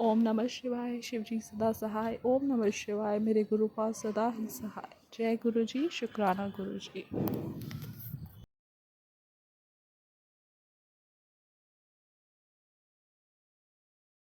ओम नमः शिवाय, शिव जी सदा सहाय। ओम नमः शिवाय, मेरे गुरुपा सदा ही सहाय। जय गुरु जी, शुक्राना गुरु जी।